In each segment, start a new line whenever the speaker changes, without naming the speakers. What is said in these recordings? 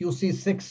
QC 6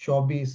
24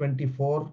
24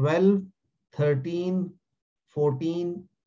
12, 13, 14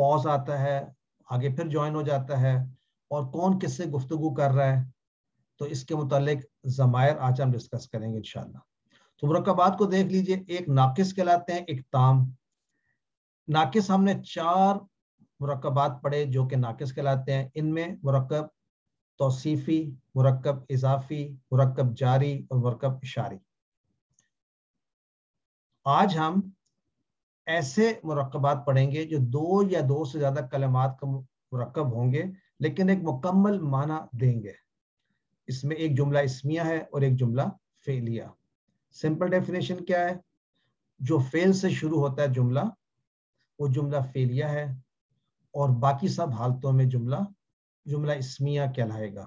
pose آتا ہے, آگے پھر جوائن ہو جاتا ہے, اور کون کس سے گفتگو کر رہا ہے. تو اس کے متعلق ضمائر آج ہم ڈسکس کریں گے انشاءاللہ. تو مرکبات کو دیکھ لیجئے, ایک ناقص کہلاتے ہیں, ایک تام. ناقص ہم نے 4 مرکبات پڑھے جو کہ ناقص کہلاتے ہیں. ان میں مرکب توصیفی, مرکب اضافی, مرکب جاری اور مرکب اشاری. آج ہم ایسے مرکبات پڑھیں گے جو 2 یا 2 سے زیادہ کلمات کا مرکب ہوں گے لیکن ایک مکمل معنی دیں گے. اس میں ایک جملہ اسمیہ ہے اور ایک جملہ فعلیہ. سمپل ڈیفینیشن کیا ہے؟ جو فعل سے شروع ہوتا ہے جملہ وہ جملہ فعلیہ ہے, اور باقی سب حالتوں میں جملہ اسمیہ کہلائے گا.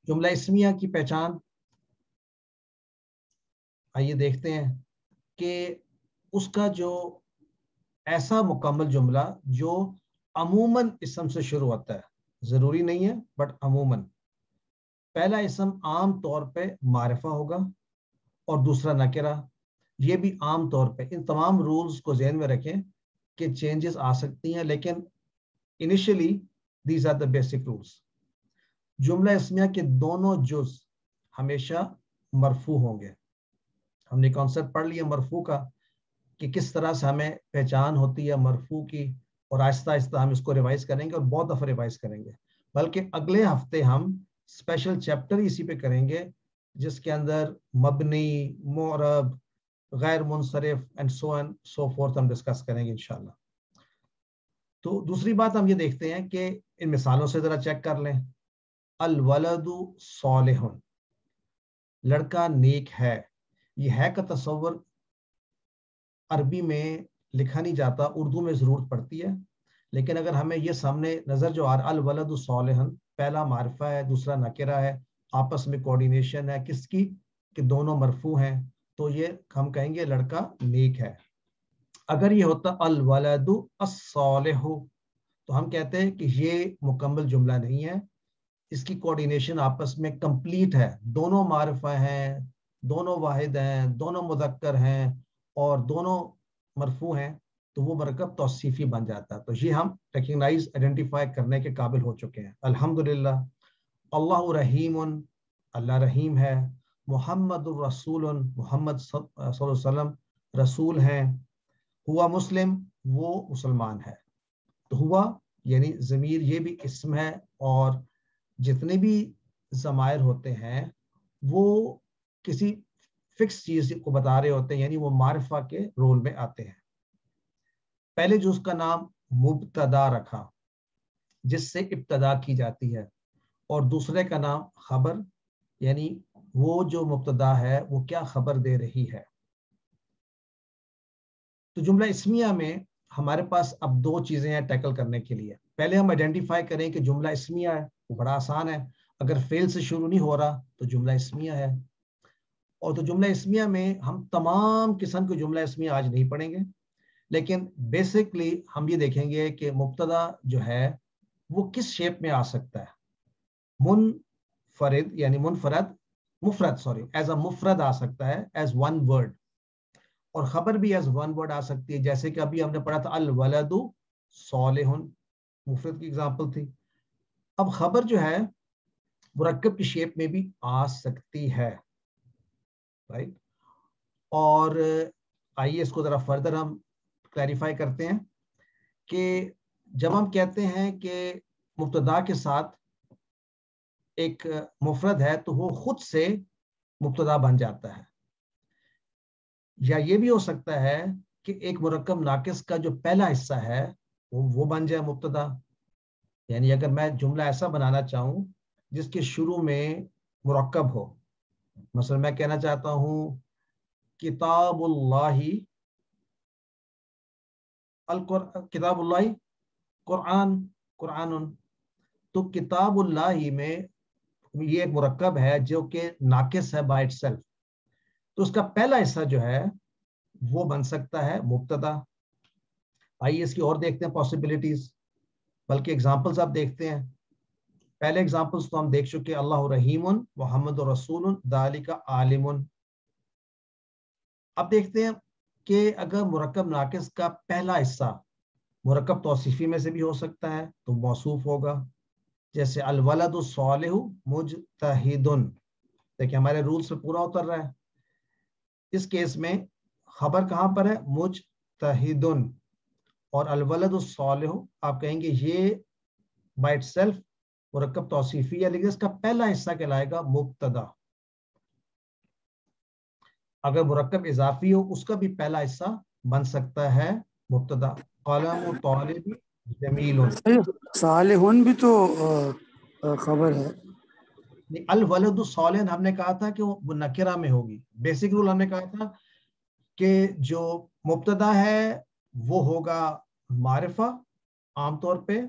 جملہ اسمیہ کی پہچان آئیے دیکھتے ہیں کہ اس کا جو ایسا مکمل جملہ جو عموماً اسم سے شروع ہوتا ہے, ضروری نہیں ہے بٹ عموماً. پہلا اسم عام طور پہ معرفہ ہوگا اور دوسرا نکرہ, یہ بھی عام طور پہ. ان تمام رولز کو ذہن میں رکھیں کہ چینجز آ سکتی ہیں لیکن initially these are the basic rules. جملہ اسمیہ کے دونوں جز ہمیشہ مرفوع ہوں گے. ہم نے کانسیپٹ پڑھ لیا مرفوع کا کہ کس طرح سے ہمیں پہچان ہوتی ہے مرفوع کی, اور آہستہ آہستہ ہم اس کو ریوائز کریں گے اور بہت دفعہ ریوائز کریں گے. بلکہ اگلے ہفتے ہم اسپیشل چیپٹر اسی پہ کریں گے جس کے اندر مبنی, معرب, غیر منصرف and so and so forth ہم ڈسکس کریں گے انشاءاللہ. تو دوسری بات ہم یہ دیکھتے ہیں کہ ان مثالوں سے ذرا چیک کر لیں. الولد صالح, لڑکا نیک ہے. یہ ہے کا تصور عربی میں لکھا نہیں جاتا, اردو میں ضرورت پڑتی ہے. لیکن اگر ہمیں یہ سامنے نظر جو آ رہا الولد صالح, پہلا معرفہ ہے دوسرا نکرہ ہے, آپس میں کوارڈینیشن ہے کس کی, کہ دونوں مرفوع ہیں, تو یہ ہم کہیں گے لڑکا نیک ہے. اگر یہ ہوتا الولد الصالح تو ہم کہتے ہیں کہ یہ مکمل جملہ نہیں ہے, اس کی کوارڈینیشن آپس میں کمپلیٹ ہے, دونوں معرفہ ہیں, دونوں واحد ہیں, دونوں مذکر ہیں اور دونوں مرفوع ہیں, تو وہ مرکب توصیفی بن جاتا ہے. تو یہ ہم ریکگنائز آئیڈینٹیفائی کرنے کے قابل ہو چکے ہیں الحمدللہ. اللہ رحیم, اللہ رحیم ہے. محمد الرسول, محمد صلی اللہ علیہ وسلم رسول ہیں. ہوا مسلم, وہ مسلمان ہے. تو ہوا یعنی ضمیر یہ بھی اسم ہے, اور جتنے بھی ضمائر ہوتے ہیں وہ کسی فکس چیز کو بتا رہے ہوتے ہیں, یعنی وہ معرفہ کے رول میں آتے ہیں. پہلے جو اس کا نام مبتدا رکھا جس سے ابتدا کی جاتی ہے, اور دوسرے کا نام خبر, یعنی وہ جو مبتدا ہے وہ کیا خبر دے رہی ہے. تو جملہ اسمیہ میں ہمارے پاس اب 2 چیزیں ہیں ٹیکل کرنے کے لیے. پہلے ہم آئیڈینٹیفائی کریں کہ جملہ اسمیہ ہے, وہ بڑا آسان ہے. اگر فعل سے شروع نہیں ہو رہا تو جملہ اسمیہ ہے. اور تو جملہ اسمیہ میں ہم تمام قسم کے جملہ اسمیہ آج نہیں پڑھیں گے, لیکن بیسکلی ہم یہ دیکھیں گے کہ مبتدا جو ہے وہ کس شیپ میں آ سکتا ہے. منفرد یعنی مفرد ایز اے مفرد آ سکتا ہے, ایز ون ورڈ, اور خبر بھی ایز ون ورڈ آ سکتی ہے, جیسے کہ ابھی ہم نے پڑھا تھا الولد صالح, مفرد کی اگزامپل تھی. اب خبر جو ہے مرکب کی شیپ میں بھی آ سکتی ہے, رائٹ. اور آئیے اس کو ذرا فردر ہم کلیریفائی کرتے ہیں کہ جب ہم کہتے ہیں کہ مبتدا کے ساتھ ایک مفرد ہے تو وہ خود سے مبتدا بن جاتا ہے, یا یہ بھی ہو سکتا ہے کہ ایک مرکب ناقص کا جو پہلا حصہ ہے وہ بن جائے مبتدا. یعنی اگر میں جملہ ایسا بنانا چاہوں جس کے شروع میں مرکب ہو, مثلا میں کہنا چاہتا ہوں کتاب اللہ کتاب اللہ قرآن, تو کتاب اللہ میں یہ ایک مرکب ہے جو کہ ناقص ہے بائی اٹ سیلف, تو اس کا پہلا حصہ جو ہے وہ بن سکتا ہے مبتدا. آئیے اس کی اور دیکھتے ہیں پاسبلٹیز, بلکہ ایگزامپلز آپ دیکھتے ہیں. پہلے ایگزامپلز تو ہم دیکھ چکے, اللہ رحیم, محمد رسول, ذالک عالم. اب دیکھتے ہیں کہ اگر مرکب ناقص کا پہلا حصہ مرکب توصیفی میں سے بھی ہو سکتا ہے تو موصوف ہوگا، جیسے الولد الصالح مجتہد، دیکھیں ہمارے رول سے پورا اتر رہا ہے. اس کیس میں خبر کہاں پر ہے؟ مجتہد، اور الولد الصالح آپ کہیں گے یہ بائی اٹ سیلف مرکب توصیفی ہے، لیکن اس کا پہلا حصہ کہلائے گا مبتدا. اگر مرکب اضافی ہو اس کا بھی پہلا حصہ بن سکتا ہے مبتدا. قلم طالب جمیل.
صالحون بھی تو خبر ہے.
الولد الصالح ہم نے کہا تھا کہ وہ نکرہ میں ہوگی. بیسک رول ہم نے کہا تھا کہ جو مبتدا ہے وہ ہوگا معرفہ عام طور پہ،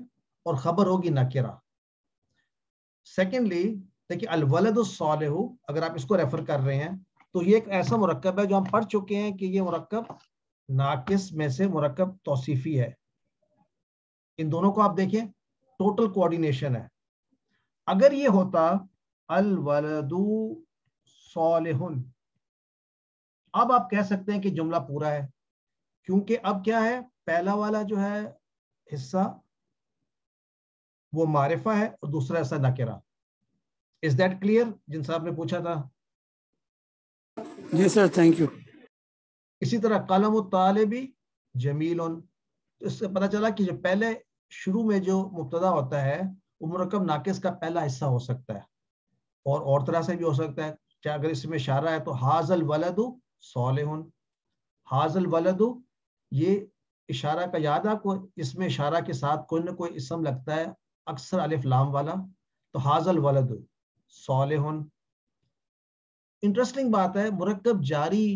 اور خبر ہوگی نکرہ. سیکنڈلی دیکھیے الولد الصالح اگر آپ اس کو ریفر کر رہے ہیں تو یہ ایک ایسا مرکب ہے جو ہم پڑھ چکے ہیں کہ یہ مرکب ناقص میں سے مرکب توصیفی ہے. ان دونوں کو آپ دیکھیں ٹوٹل کوآرڈینیشن ہے. اگر یہ ہوتا الولد صالح، اب آپ کہہ سکتے ہیں کہ جملہ پورا ہے، کیونکہ اب کیا ہے، پہلا والا جو ہے حصہ وہ معرفہ ہے اور دوسرا حصہ نکرہ. از دیٹ کلیئر جن صاحب نے پوچھا تھا؟
جی سر، تھینک یو.
اسی طرح قلم الطالب جمیل، اس سے پتہ چلا کہ جو پہلے شروع میں جو مبتدا ہوتا ہے وہ مرکب ناقص کا پہلا حصہ ہو سکتا ہے، اور طرح سے بھی ہو سکتا ہے. کیا اگر اس میں اشارہ ہے تو حاذ الولد صالح، حاذ الولد، یہ اشارہ کا یاد ہے آپ کو، اس میں اشارہ کے ساتھ کوئی نہ کوئی اسم لگتا ہے، اکثر الف لام والا، تو حاذ الولد صالح. انٹرسٹنگ بات ہے، مرکب جاری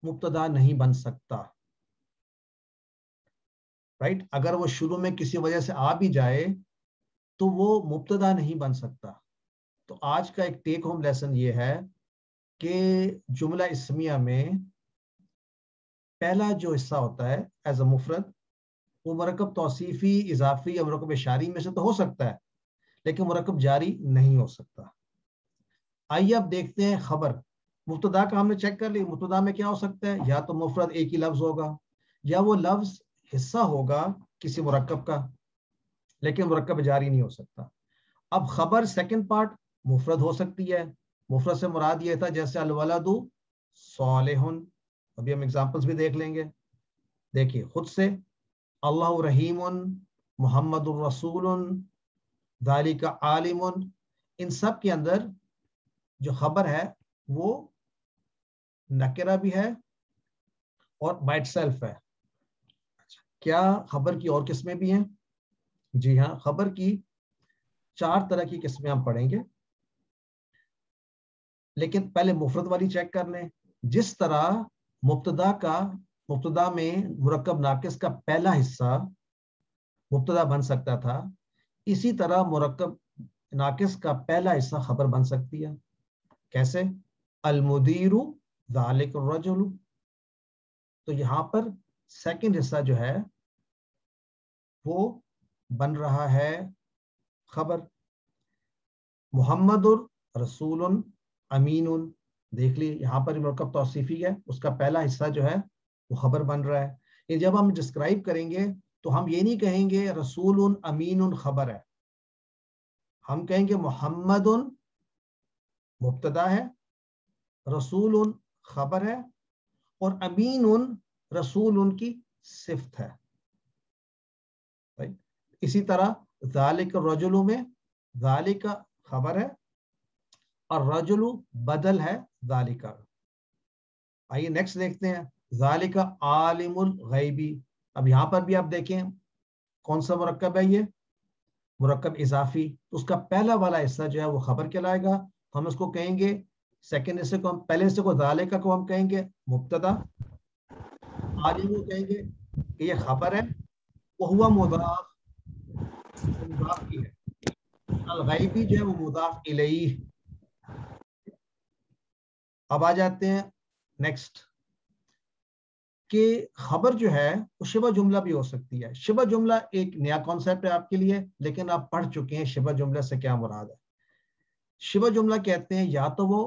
مبتدا نہیں بن سکتا، رائٹ؟ اگر وہ شروع میں کسی وجہ سے آ بھی جائے تو وہ مبتدا نہیں بن سکتا. تو آج کا ایک ٹیک ہوم لیسن یہ ہے کہ جملہ اسمیہ میں پہلا جو حصہ ہوتا ہے ایز اے مفرد وہ مرکب توصیفی، اضافی یا مرکب اشاری میں سے تو ہو سکتا ہے، لیکن مرکب جاری نہیں ہو سکتا. آئیے اب دیکھتے ہیں خبر. مبتدا کا ہم نے چیک کر لی، مبتدا میں کیا ہو سکتا ہے، یا تو مفرد ایک ہی لفظ ہوگا، یا وہ لفظ حصہ ہوگا کسی مرکب کا، لیکن مرکب جاری نہیں ہو سکتا. اب خبر سیکنڈ پارٹ مفرد ہو سکتی ہے. مفرد سے مراد یہ تھا جیسے الولد صالح، ابھی ہم ایگزامپلس بھی دیکھ لیں گے. دیکھیے خود سے، اللہ رحیم، محمد الرسول، ذالک عالم، ان سب کے اندر جو خبر ہے وہ نکرہ بھی ہے اور بائی اٹ سیلف ہے. کیا خبر کی اور قسمیں بھی ہیں؟ جی ہاں، خبر کی 4 طرح کی قسمیں ہم پڑھیں گے، لیکن پہلے مفرد والی چیک کر لیں. جس طرح مبتدا میں مرکب ناقص کا پہلا حصہ مبتدا بن سکتا تھا، اسی طرح مرکب ناقص کا پہلا حصہ خبر بن سکتی ہے. کیسے؟ المدیر ذالک الرجل، تو یہاں پر سیکنڈ حصہ جو ہے وہ بن رہا ہے خبر. محمد رسول امین، دیکھ لی یہاں پر مرکب توصیفی ہے، اس کا پہلا حصہ جو ہے وہ خبر بن رہا ہے. یہ جب ہم ڈسکرائب کریں گے تو ہم یہ نہیں کہیں گے رسول امین خبر ہے، ہم کہیں گے محمد مبتدا ہے، رسول خبر ہے، اور امین رسول کی صفت ہے. اسی طرح ذالک الرجل میں ذالک خبر ہے اور رجل بدل ہے ذالک. آئیے نیکسٹ دیکھتے ہیں، ذالک عالم الغیبی. اب یہاں پر بھی آپ دیکھیں کون سا مرکب ہے، یہ مرکب اضافی، اس کا پہلا والا حصہ جو ہے وہ خبر کہلائے گا. ہم اس کو کہیں گے سیکنڈ حصے کو، پہلے حصے کو ذالک کو ہم کہیں گے مبتدا، عالم کو کہیں گے کہ یہ خبر ہے، وہ مضاف کی ہے، الغیبی جو ہے وہ مضاف الیہ. اب آ جاتے ہیں نیکسٹ کہ خبر جو ہے وہ شبہ جملہ بھی ہو سکتی ہے. شبہ جملہ ایک نیا کانسیپٹ ہے آپ کے لیے، لیکن آپ پڑھ چکے ہیں شبہ جملہ سے کیا مراد ہے. شبہ جملہ کہتے ہیں یا تو وہ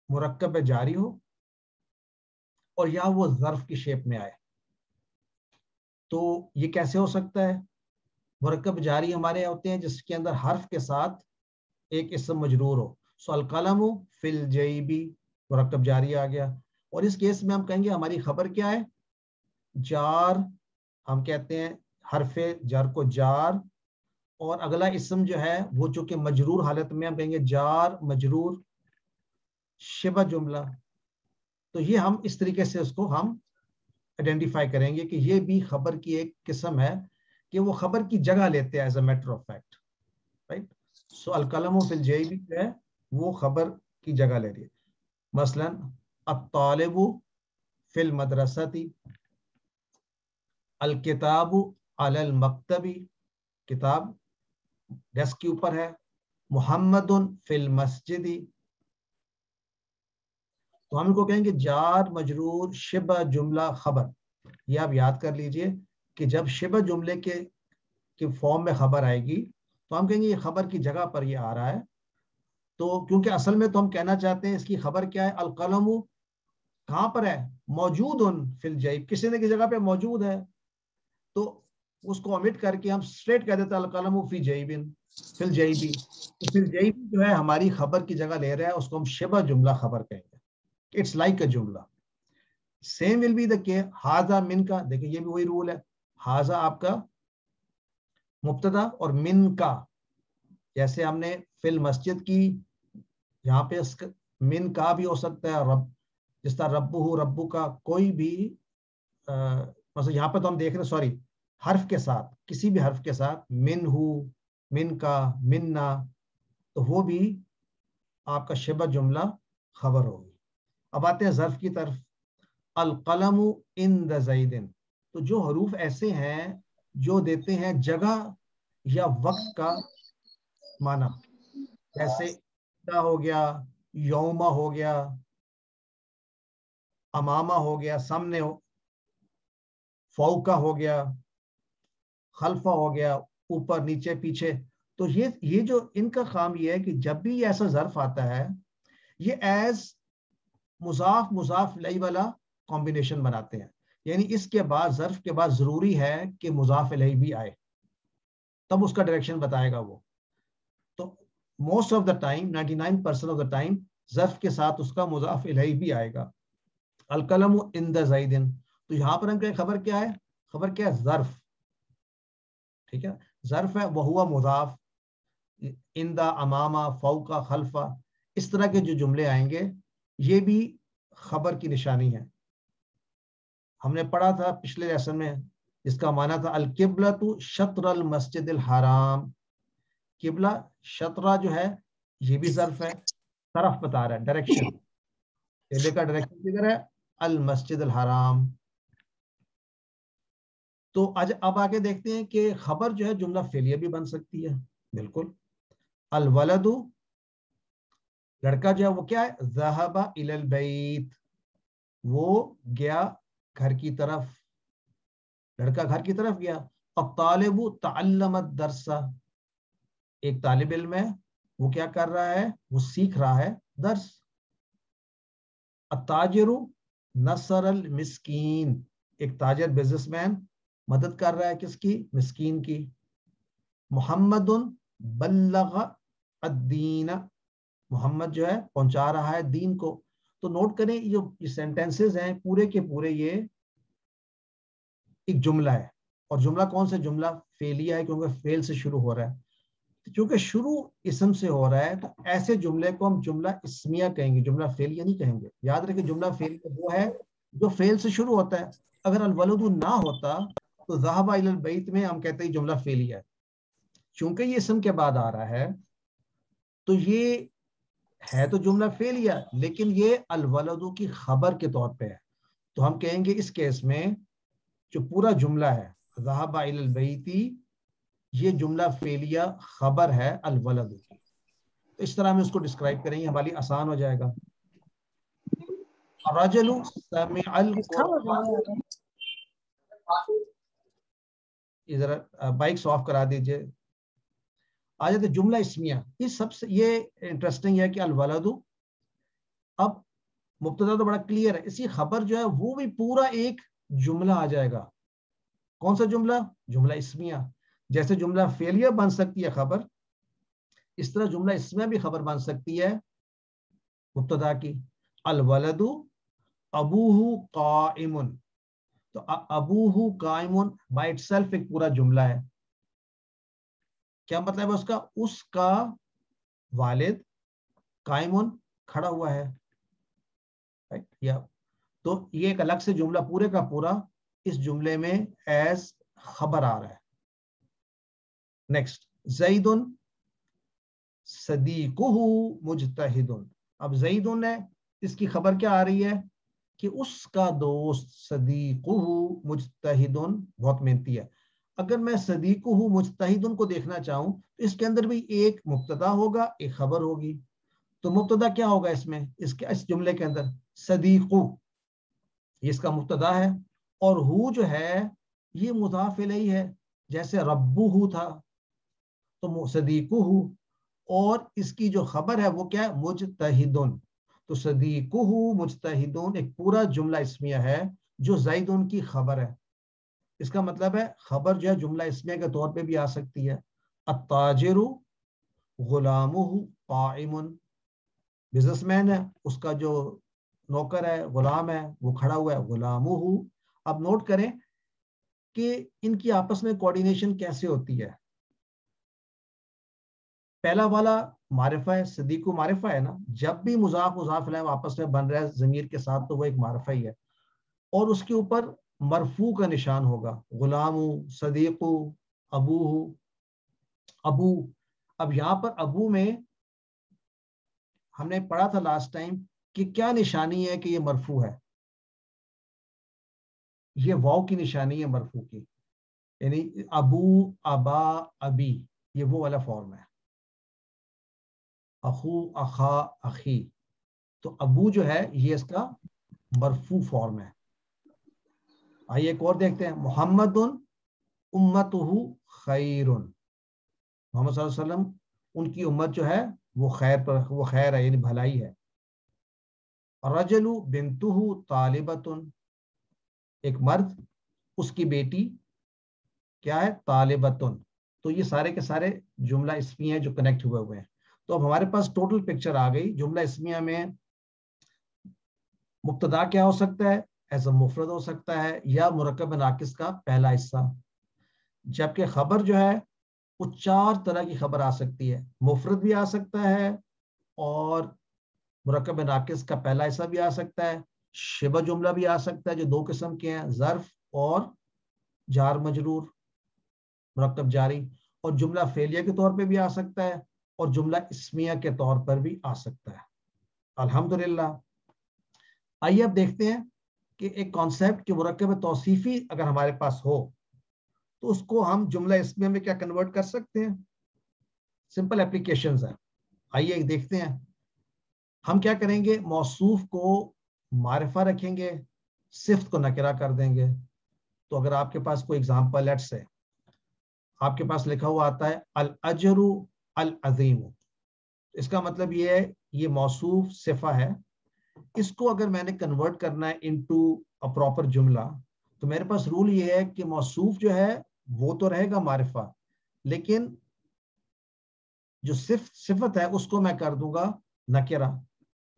مرکب جاری ہو اور یا وہ ظرف کی شیپ میں آئے. تو یہ کیسے ہو سکتا ہے؟ مرکب جاری ہمارے ہوتے ہیں جس کے اندر حرف کے ساتھ ایک اسم مجرور ہو. سو القلم فی الجیب مرکب جاری آ گیا. اور اس کیس میں ہم کہیں گے ہماری خبر کیا ہے؟ جار. ہم کہتے ہیں حرف جر کو جار، اور اگلا اسم جو ہے وہ چونکہ مجرور حالت میں ہم کہیں گے جار مجرور شبہ جملہ. تو یہ ہم اس طریقے سے اس کو ہم آئیڈینٹیفائی کریں گے کہ یہ بھی خبر کی ایک قسم ہے کہ وہ خبر کی جگہ لیتے ہیں as a matter of fact. Right. So القلم فی الجیب جو ہے وہ خبر کی جگہ لے رہی ہے. مثلا الطالب فی المدرسۃ، الکتاب علی المکتب، کتاب ڈیسک کے اوپر ہے. محمد فی المسجد. تو ہم ان کو کہیں گے جار مجرور شبہ جملہ خبر. یہ آپ یاد کر لیجئے کہ جب شبہ جملے کے فارم میں خبر آئے گی تو ہم کہیں گے یہ خبر کی جگہ پر یہ آ رہا ہے. تو کیونکہ اصل میں تو ہم کہنا چاہتے ہیں اس کی خبر کیا ہے؟ القلم کہاں پر ہے؟ موجود فی الجیب، کسی نہ کسی جگہ پہ موجود ہے. تو اس کو omit کر کے ہم اسٹریٹ کہہ دیتے ہیں القلم فی جیب فی الجیبی. تو فی الجیبی جو ہے ہماری خبر کی جگہ لے رہا ہے، اس کو ہم شبہ جملہ خبر کہیں گے. اٹس لائک اے جملہ. سیم ول بی دا کہ ہاذا من کا. دیکھیں یہ بھی وہی رول ہے. ہاذا آپ کا مبتدا اور من کا، جیسے ہم نے فی المسجد کی، یہاں پہ من کا بھی ہو سکتا ہے. رب جس طرح ربو ربو کا، کوئی بھی مثلا یہاں پہ تو ہم دیکھ رہے ہیں سوری حرف کے ساتھ، کسی بھی حرف کے ساتھ من ہو، من کا، مننا، تو وہ بھی آپ کا شبہ جملہ خبر ہوگی. اب آتے ہیں ظرف کی طرف. القلم عند زید. تو جو حروف ایسے ہیں جو دیتے ہیں جگہ یا وقت کا معنی، جیسے ہو گیا، یوما ہو گیا، امامہ ہو گیا سامنے، فوقہ ہو گیا، خلفہ ہو گیا اوپر نیچے پیچھے. تو یہ جو ان کا کام یہ ہے کہ جب بھی یہ ایسا ظرف آتا ہے یہ ایز مضاف مضاف الیہ والا کمبینیشن بناتے ہیں. یعنی اس کے بعد ظرف کے بعد ضروری ہے کہ مضاف الیہ بھی آئے، تب اس کا ڈائریکشن بتائے گا وہ. تو most of the time 99% of the time ظرف کے ساتھ اس کا مضاف الیہ بھی آئے گا. القلم عند زید. تو یہاں پر ہم کہیں خبر کیا ہے؟ خبر کیا ہے؟ ظرف. ٹھیک ہے، ظرف ہے وہوا مضاف، عند، امامہ، فوقہ، خلفہ، اس طرح کے جو جملے آئیں گے یہ بھی خبر کی نشانی ہے. ہم نے پڑھا تھا پچھلے لیسن میں جس کا معنی تھا القبلۃ شطر المسجد الحرام. قبلہ شطرہ جو ہے یہ بھی ظرف ہے، طرف بتا رہا ہے، ڈائریکشن. قبلے کا ڈائریکشن کدھر ہے؟ المسجد الحرام. تو اب آگے دیکھتے ہیں کہ خبر جو ہے جملہ فعلیہ بھی بن سکتی ہے. بالکل. الولد لڑکا جو ہے وہ کیا ہے؟ ذهب الى البيت، وہ گیا گھر کی طرف، لڑکا گھر کی طرف گیا. الطالب تعلم الدرس، ایک طالب علم ہے وہ کیا کر رہا ہے؟ وہ سیکھ رہا ہے درس. التاجر نصر المسکین، ایک تاجر بزنس مین مدد کر رہا ہے کس کی؟ مسکین کی. محمد بلغ الدین، محمد جو ہے پہنچا رہا ہے دین کو. تو نوٹ کریں یہ سینٹینسز ہیں پورے کے پورے یہ ایک جملہ ہے. اور جملہ کون سے؟ جملہ فعلیہ ہے کیونکہ فعل سے شروع ہو رہا ہے. چونکہ شروع اسم سے ہو رہا ہے تو ایسے جملے کو ہم جملہ اسمیہ کہیں گے، جملہ فعلیہ نہیں کہیں گے. یاد رکھیں جملہ فعلیہ وہ ہے جو فعل سے شروع ہوتا ہے. اگر الولد نہ ہوتا تو ذهب الى البیت میں ہم کہتے ہیں جملہ فعلیہ ہے. چونکہ یہ اسم کے بعد آ رہا ہے تو یہ ہے تو جملہ فعلیہ، لیکن یہ الولد کی خبر کے طور پہ ہے. تو ہم کہیں گے اس کیس میں جو پورا جملہ ہے ذهب الى البیت، یہ جملہ فعلیہ خبر ہے الولد کی. تو اس طرح ہم اس کو ڈسکرائب کریں گے، ہمارے آسان ہو جائے گا. الرجل سمع القرآن، ذرا بائکس آف کرا دیجئے. آ جاتے جملہ اسمیہ. اس سب سے یہ انٹرسٹنگ ہے کہ الولد، اب مبتدا تو بڑا کلیئر ہے، اسی خبر جو ہے وہ بھی پورا ایک جملہ آ جائے گا. کون سا جملہ؟ جملہ اسمیہ. جیسے جملہ فعلیہ بن سکتی ہے خبر، اس طرح جملہ اسمیہ بھی خبر بن سکتی ہے مبتدا کی. الولد ابوہ قائم، تو ابوہ قائم بائی اٹ سیلف ایک پورا جملہ ہے. کیا مطلب ہے اس کا؟ اس کا والد قائم کھڑا ہوا ہے. یا تو یہ ایک الگ سے جملہ پورے کا پورا اس جملے میں ایز خبر آ رہا ہے. نیکسٹ، زید صدیقہ مجتہد. اب زید ہے، اس کی خبر کیا آ رہی ہے کہ اس کا دوست صدیقہ مجتہد بہت محنتی ہے. اگر میں صدیقہ مجتہد کو دیکھنا چاہوں تو اس کے اندر بھی ایک مبتدا ہوگا، ایک خبر ہوگی. تو مبتدا کیا ہوگا اس میں، اس جملے کے اندر؟ صدیقہ، یہ اس کا مبتدا ہے، اور ہو جو ہے یہ مضاف الیہ ہے، جیسے ربہ تھا تو صدیقہ، اور اس کی جو خبر ہے وہ کیا ہے؟ مجتہد. تو صدیقہ مجتہد ایک پورا جملہ اسمیہ ہے جو زید کی خبر ہے. اس کا مطلب ہے خبر جو ہے جملہ اسمیہ کے طور پہ بھی آ سکتی ہے. التاجر غلامہ قائم، بزنس مین ہے، اس کا جو نوکر ہے، غلام ہے، وہ کھڑا ہوا ہے، غلامہ. اب نوٹ کریں کہ ان کی آپس میں کوارڈینیشن کیسے ہوتی ہے. پہلا والا معرفہ ہے، صدیقہ معرفہ ہے نا، جب بھی مضاف مضاف الیہ آپس میں بن رہا ہے ضمیر کے ساتھ تو وہ ایک معرفہ ہی ہے، اور اس کے اوپر مرفوع کا نشان ہوگا، غلام، صدیق، ابو. اب یہاں پر ابو میں ہم نے پڑھا تھا لاسٹ ٹائم کہ کیا نشانی ہے کہ یہ مرفوع ہے. یہ واو کی نشانی ہے مرفوع کی، یعنی ابو، ابا، ابی، یہ وہ والا فارم ہے. اخو، اخا، اخی، تو ابو جو ہے یہ اس کا مرفوع فارم ہے. آئیے ایک اور دیکھتے ہیں. محمد امتہ خیر، محمد صلی اللہ علیہ وسلم ان کی امت جو ہے وہ خیر ہے، یعنی بھلائی ہے. رجل بنتہ طالبۃ، ایک مرد اس کی بیٹی کیا ہے؟ طالبۃ. تو یہ سارے کے سارے جملہ اسمیہ ہیں جو کنیکٹ ہوئے ہیں. تو اب ہمارے پاس ٹوٹل پکچر آ گئی. جملہ اسمیہ میں مبتدا کیا ہو سکتا ہے؟ ایز اے مفرد ہو سکتا ہے، یا مرکب ناقص کا پہلا حصہ. جبکہ خبر جو ہے وہ 4 طرح کی خبر آ سکتی ہے. مفرد بھی آ سکتا ہے، اور مرکب ناقص کا پہلا حصہ بھی آ سکتا ہے. شبہ جملہ بھی آ سکتا ہے جو 2 قسم کے ہیں، ظرف اور جار مجرور، مرکب جاری. اور جملہ فعلیہ کے طور پہ بھی آ سکتا ہے، اور جملہ اسمیہ کے طور پر بھی آ سکتا ہے. الحمدللہ. آئیے اب دیکھتے ہیں کہ ایک کانسیپٹ کہ مرکب توصیفی اگر ہمارے پاس ہو تو اس کو ہم جملہ اسمیہ میں کیا کنورٹ کر سکتے ہیں. سمپل اپلیکیشنز ہیں. آئیے دیکھتے ہیں. ہم کیا کریں گے؟ موصوف کو معرفہ رکھیں گے، صفت کو نکرہ کر دیں گے. تو اگر آپ کے پاس کوئی ایگزامپل لیٹس ہے، آپ کے پاس لکھا ہوا آتا ہے الاجر العظیم، اس کا مطلب یہ ہے یہ موصوف صفہ ہے. اس کو اگر میں نے کنورٹ کرنا ہے انٹو اے پراپر جملہ تو میرے پاس رول یہ ہے کہ موصوف جو ہے وہ تو رہے گا معرفہ، لیکن جو صفت ہے اس کو میں کر دوں گا نکرہ.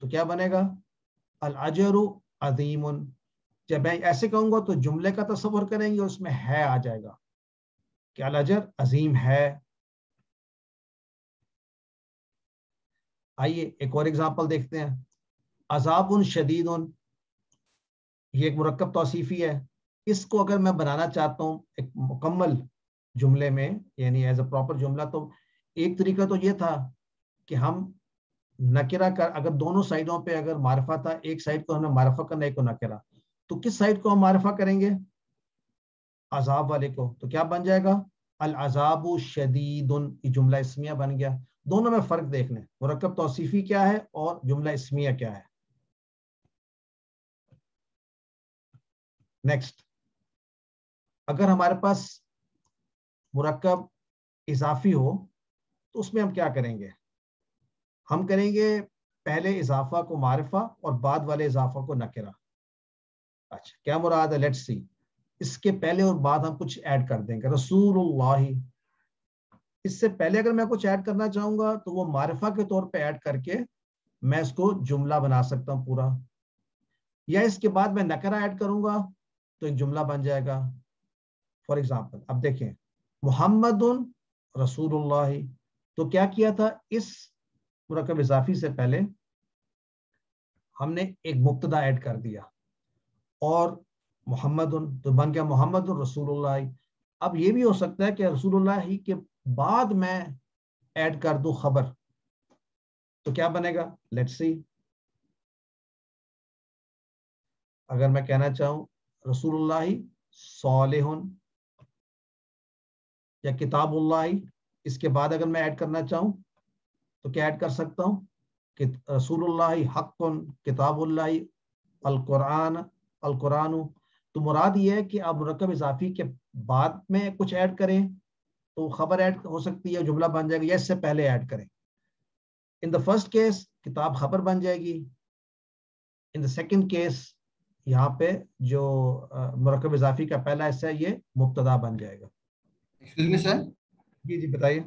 تو کیا بنے گا؟ الاجر عظیم. جب میں ایسے کہوں گا تو جملے کا تصور کریں گے، اس میں ہے آ جائے گا کہ الاجر عظیم ہے. آئیے ایک اور ایگزامپل دیکھتے ہیں. عذاب شدید، یہ ایک مرکب توصیفی ہے. اس کو اگر میں بنانا چاہتا ہوں ایک مکمل جملے میں، یعنی ایز اے پراپر جملہ، تو ایک طریقہ تو یہ تھا کہ ہم نکرہ کر، اگر دونوں سائڈوں پہ اگر معرفہ تھا، ایک سائڈ کو ہم نے معرفہ کرنا، ایک کو نکرہ، تو کس سائڈ کو ہم معرفہ کریں گے؟ عذاب والے کو. تو کیا بن جائے گا؟ العذاب شدید. یہ جملہ اسمیہ بن گیا. دونوں میں فرق دیکھ لیں، مرکب توصیفی کیا ہے اور جملہ اسمیہ کیا ہے. نیکسٹ، اگر ہمارے پاس مرکب اضافی ہو تو اس میں ہم کیا کریں گے؟ ہم کریں گے پہلے اضافہ کو معرفہ اور بعد والے اضافہ کو نکرہ. اچھا، کیا مراد ہے؟ Let's see. اس کے پہلے اور بعد ہم کچھ ایڈ کر دیں گے. رسول اللہ، اس سے پہلے اگر میں کچھ ایڈ کرنا چاہوں گا تو وہ معرفہ کے طور پہ ایڈ کر کے میں اس کو جملہ بنا سکتا ہوں پورا، یا اس کے بعد میں نکرہ ایڈ کروں گا تو ایک جملہ بن جائے گا. فار ایگزامپل اب دیکھیں محمد رسول اللہ، تو کیا کیا تھا، اس مرکب اضافی سے پہلے ہم نے ایک مبتدا ایڈ کر دیا اور محمد تو بن گیا محمد رسول اللہ. اب یہ بھی ہو سکتا ہے کہ رسول اللہ ہی کے بعد میں ایڈ کر دوں خبر، تو کیا بنے گا، لیٹس سی. اگر میں کہنا چاہوں رسول اللہ صالح یا کتاب اللہ، اس کے بعد اگر میں ایڈ کرنا چاہوں تو کیا ایڈ کر سکتا ہوں کہ رسول اللہ حق کتاب اللہ القرآن. تو مراد یہ ہے کہ آپ مرکب اضافی کے بعد میں کچھ ایڈ کریں تو خبر ایڈ ہو سکتی ہے، جملہ بن جائے گا، یا اس سے پہلے ایڈ کریں. ان دا فرسٹ کیس کتاب خبر بن جائے گی، ان دا سیکنڈ کیس یہاں پہ جو مرکب اضافی کا پہلا حصہ ہے یہ مبتدا بن جائے گا.
ایکسکیوز می سر.
جی بتائیے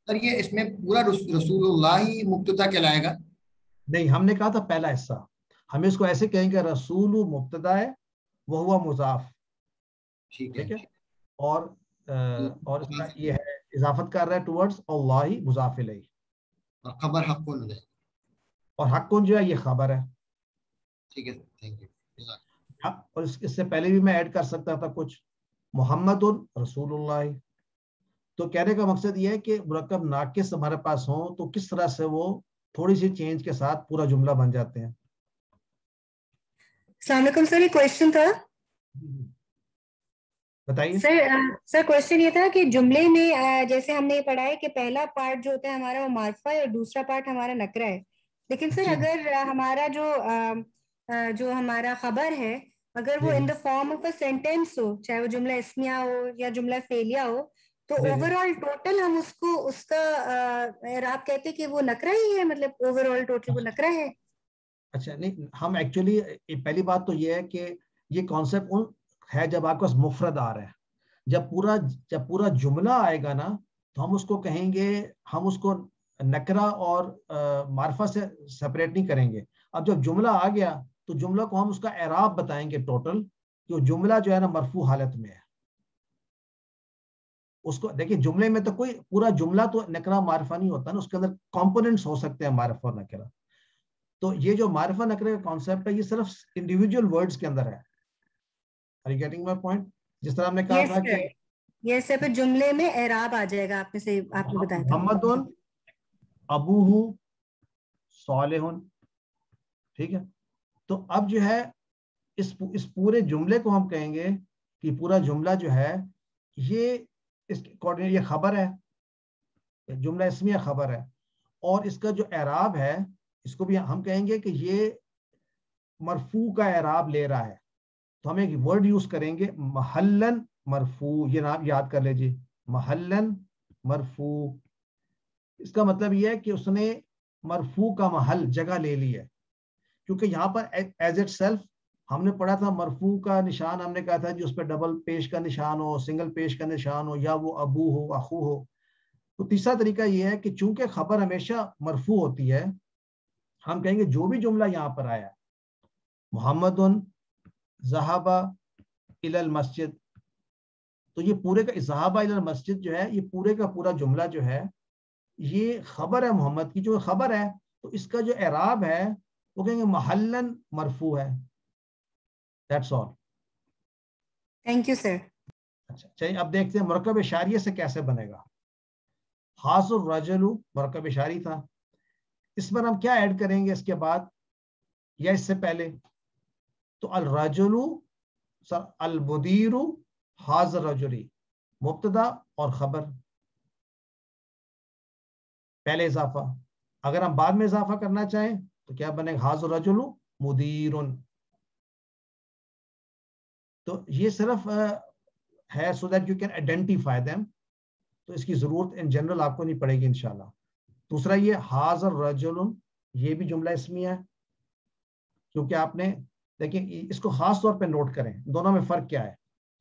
سر یہ اس میں پورا رسول اللہ ہی مبتدا کہلائے گا؟
نہیں، ہم نے کہا تھا پہلا حصہ، ہم اس کو ایسے کہیں گے رسول مبتدا ہے وہ ہوا مضاف، ٹھیک ہے، اور اس کا یہ ہے اضافت کر رہا ہے ٹورڈز اللہ مضاف الیہ،
اور خبر حق کون ہے،
اور حق کون جو ہے یہ خبر ہے.
ٹھیک ہے، تھینک یو.
اور اس سے پہلے بھی میں ایڈ کر سکتا تھا کچھ محمد رسول اللہ. تو کہنے کا مقصد یہ ہے کہ مرکب ناقص ہمارے پاس ہوں تو کس طرح سے وہ تھوڑی سی چینج کے ساتھ پورا جملہ بن جاتے ہیں.
السلام علیکم سر، ایک کوشچن تھا.
بتائیے
سر کوشچن یہ تھا کہ جملے میں جیسے ہم نے یہ پڑھا ہے کہ پہلا پارٹ جو ہوتا ہے ہمارا وہ معرفہ ہے اور دوسرا پارٹ ہمارا نکرہ ہے، لیکن سر اگر ہمارا جو ہمارا خبر ہے اگر وہ in the form of a sentence ہو، چاہے وہ جملہ اسمیہ ہو یا جملہ فعلیہ ہو، تو اوور آل ٹوٹل ہم اس کا آپ کہتے کہ وہ نکرہ ہی ہے، مطلب اوور آل ٹوٹل وہ نکرہ ہے.
اچھا نہیں، ہم ایکچولی پہلی بات تو یہ ہے کہ یہ کانسیپٹ ہے جب آپ کے پاس مفرد آ رہا ہے، جب پورا جملہ آئے گا نا تو ہم اس کو کہیں گے، ہم اس کو نکرہ اور معرفہ سے سپریٹ نہیں کریں گے. اب جب جملہ آ گیا تو جملہ کو ہم اس کا اعراب بتائیں گے ٹوٹل، کہ وہ جملہ جو ہے نا مرفوع حالت میں ہے. اس کو دیکھیں جملے میں تو کوئی پورا جملہ تو نکرہ معرفہ نہیں ہوتا نا، اس کے اندر کمپوننٹس ہو سکتے ہیں معرفہ اور نکرہ. تو یہ جو معرفہ نکرہ کا کانسیپٹ ہے یہ صرف انڈیویجول ورڈز کے اندر ہے. Are you getting my point؟ جس طرح ہم نے کہا تھا کہ
یہ صرف جملے میں اعراب آ جائے گا، آپ نے بتایا تھا
محمد ابوہ صالح، ٹھیک ہے. تو اب جو ہے اس پورے جملے کو ہم کہیں گے کہ پورا جملہ جو ہے یہ خبر ہے، جملہ اسمیہ خبر ہے، اور اس کا جو اعراب ہے اس کو بھی ہم کہیں گے کہ یہ مرفوع کا اعراب لے رہا ہے. تو ہم ایک ورڈ یوز کریں گے محلن مرفوع، یہ نام یاد کر لیجیے، محلن مرفوع. اس کا مطلب یہ ہے کہ اس نے مرفوع کا محل جگہ لے لی ہے، کیونکہ یہاں پر ایز اٹ سیلف ہم نے پڑھا تھا مرفوع کا نشان ہم نے کہا تھا جو اس پہ ڈبل پیش کا نشان ہو، سنگل پیش کا نشان ہو، یا وہ ابو ہو اخو ہو. تو تیسرا طریقہ یہ ہے کہ چونکہ خبر ہمیشہ مرفوع ہوتی ہے، ہم کہیں گے جو بھی جملہ یہاں پر آیا محمد ذہب الی المسجد، تو یہ پورے کا ذہب الی المسجد جو ہے یہ پورے کا پورا جملہ جو ہے یہ خبر ہے محمد کی، جو خبر ہے تو اس کا جو اعراب ہے وہ کہیں گے محلن مرفوع ہے. That's all.
Thank you sir.
اچھا چلیے اب دیکھتے ہیں مرکب اشاریے سے کیسے بنے گا. حاضر الرجل مرکب اشاری تھا، اس پر ہم کیا ایڈ کریں گے اس کے بعد یا اس سے پہلے؟ تو الرجل المدیر حاضر رجلی، مبتدا اور خبر پہلے اضافہ. اگر ہم بعد میں اضافہ کرنا چاہیں تو کیا بنے گا حاضر رجل مدیر. تو یہ صرف ہے so that you can identify them, تو اس کی ضرورت ان جنرل آپ کو نہیں پڑے گی انشاءاللہ. دوسرا یہ حاضر رجل، یہ بھی جملہ اسمیہ ہے، کیونکہ آپ نے دیکھیں اس کو خاص طور پہ نوٹ کریں دونوں میں فرق کیا ہے.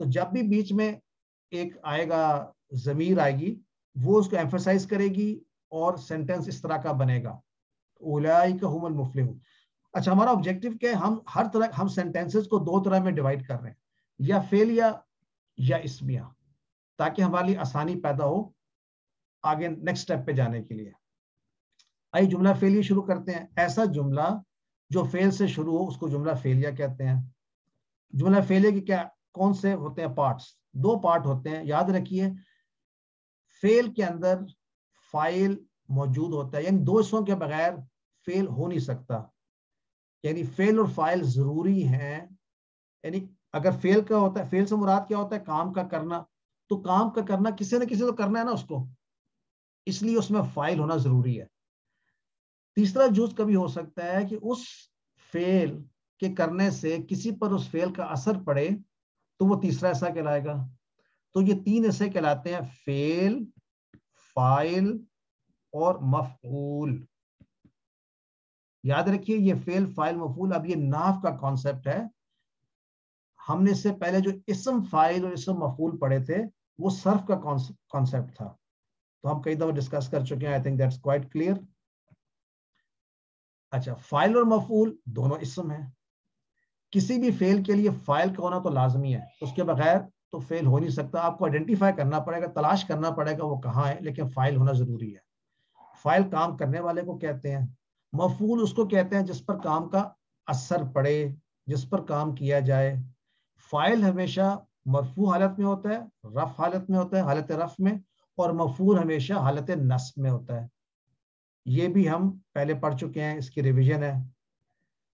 تو جب بھی بیچ میں ایک آئے گا ضمیر آئے گی وہ اس کو ایمفسائز کرے گی اور سینٹینس اس طرح کا بنے گا اولئک هم المفلحون. اچھا ہمارا آبجیکٹو کیا ہے؟ ہم ہر طرح ہم سینٹینسز کو دو طرح میں ڈیوائڈ کر رہے ہیں, یا فعلیہ یا اسمیہ, تاکہ ہماری آسانی پیدا ہو آگے نیکسٹ سٹیپ پہ جانے کے لیے. آئیے جملہ فعلیہ شروع کرتے ہیں. ایسا جملہ جو فعل سے شروع ہو اس کو جملہ فعلیہ کہتے ہیں. جملہ فعلیہ کی کیا کون سے ہوتے ہیں پارٹس؟ دو پارٹ ہوتے ہیں, یاد رکھیے. فعل کے اندر فاعل موجود ہوتا ہے, یعنی دو حصوں کے بغیر فعل ہو نہیں سکتا, یعنی فعل اور فاعل ضروری ہیں. یعنی اگر فعل کا ہوتا ہے, فعل سے مراد کیا ہوتا ہے؟ کام کا کرنا. تو کام کا کرنا کسی نہ کسی کو کرنا ہے نا اس کو, اس لیے اس میں فاعل ہونا ضروری ہے. تیسرا جز کبھی ہو سکتا ہے کہ اس فعل کے کرنے سے کسی پر اس فعل کا اثر پڑے, تو وہ تیسرا حصہ کہلائے گا. تو یہ تین حصے کہلاتے ہیں, فعل, فاعل اور مفعول. یاد رکھیے یہ فعل, فاعل, مفعول. اب یہ نحو کا کانسیپٹ ہے. ہم نے اس سے پہلے جو اسم فاعل اور اسم مفعول پڑھے تھے وہ صرف کا کانسیپٹ تھا, تو ہم کئی دفعہ ڈسکس کر چکے ہیں. I think that's quite clear. اچھا, فاعل اور مفعول دونوں اسم ہیں. کسی بھی فعل کے لیے فاعل کا ہونا تو لازمی ہے, اس کے بغیر تو فعل ہو نہیں سکتا. آپ کو آئیڈینٹیفائی کرنا پڑے گا, تلاش کرنا پڑے گا وہ کہاں ہے, لیکن فاعل ہونا ضروری ہے. فاعل کام کرنے والے کو کہتے ہیں. مفعول اس کو کہتے ہیں جس پر کام کا اثر پڑے, جس پر کام کیا جائے. فاعل ہمیشہ مرفوع حالت میں ہوتا ہے, رفع حالت میں ہوتا ہے, حالت رفع میں, اور مفعول ہمیشہ حالت نصب میں ہوتا ہے. یہ بھی ہم پہلے پڑھ چکے ہیں, اس کی ریویژن ہے.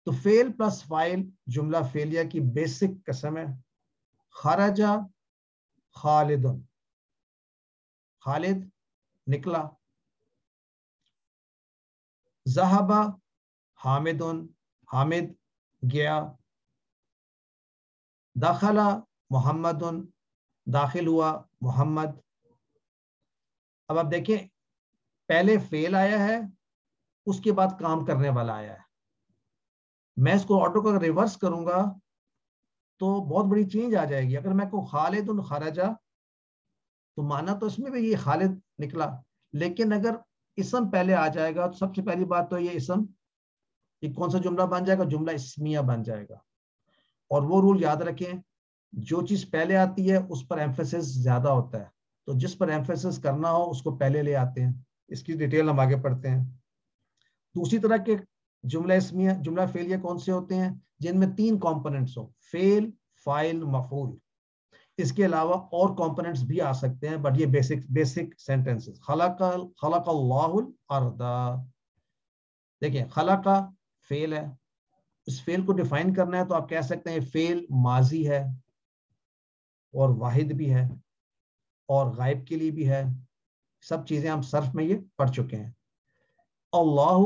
تو فعل پلس فاعل جملہ فعلیہ کی بیسک قسم ہے. خرج خالد, خالد نکلا. ذهب حامد, حامد گیا. دخل محمد, داخل ہوا محمد. اب آپ دیکھیں پہلے فعل آیا ہے, اس کے بعد کام کرنے والا آیا ہے. میں اس کو آرڈر کو اگر ریورس کروں گا تو بہت بڑی چینج آ جائے گی. اگر میں کو خالد خرجا تو مانا تو اس میں بھی یہ خالد نکلا, لیکن اگر اسم پہلے آ جائے گا تو سب سے پہلی بات تو یہ اسم یہ کون سا جملہ بن جائے گا؟ جملہ اسمیہ بن جائے گا. اور وہ رول یاد رکھیں, جو چیز پہلے آتی ہے اس پر ایمفیسس زیادہ ہوتا ہے, تو جس پر ایمفیسس کرنا ہو اس کو پہلے لے آتے ہیں. اس کی ڈیٹیل ہم آگے پڑھتے ہیں. دوسری طرح کے جملہ اسمیہ جملہ فعلیہ کون سے ہوتے ہیں؟ جن میں تین کمپوننٹس ہو, فعل, فاعل, مفعول. اس کے علاوہ اور کمپوننٹس بھی آ سکتے ہیں, بٹ یہ بیسک سینٹینسز. خلق اللہ الارض, دیکھیں خلق فعل ہے, اس فعل کو ڈیفائن کرنا ہے تو آپ کہہ سکتے ہیں فعل ماضی ہے اور واحد بھی ہے اور غائب کے لیے بھی ہے. سب چیزیں ہم صرف میں یہ پڑھ چکے ہیں. اللہ,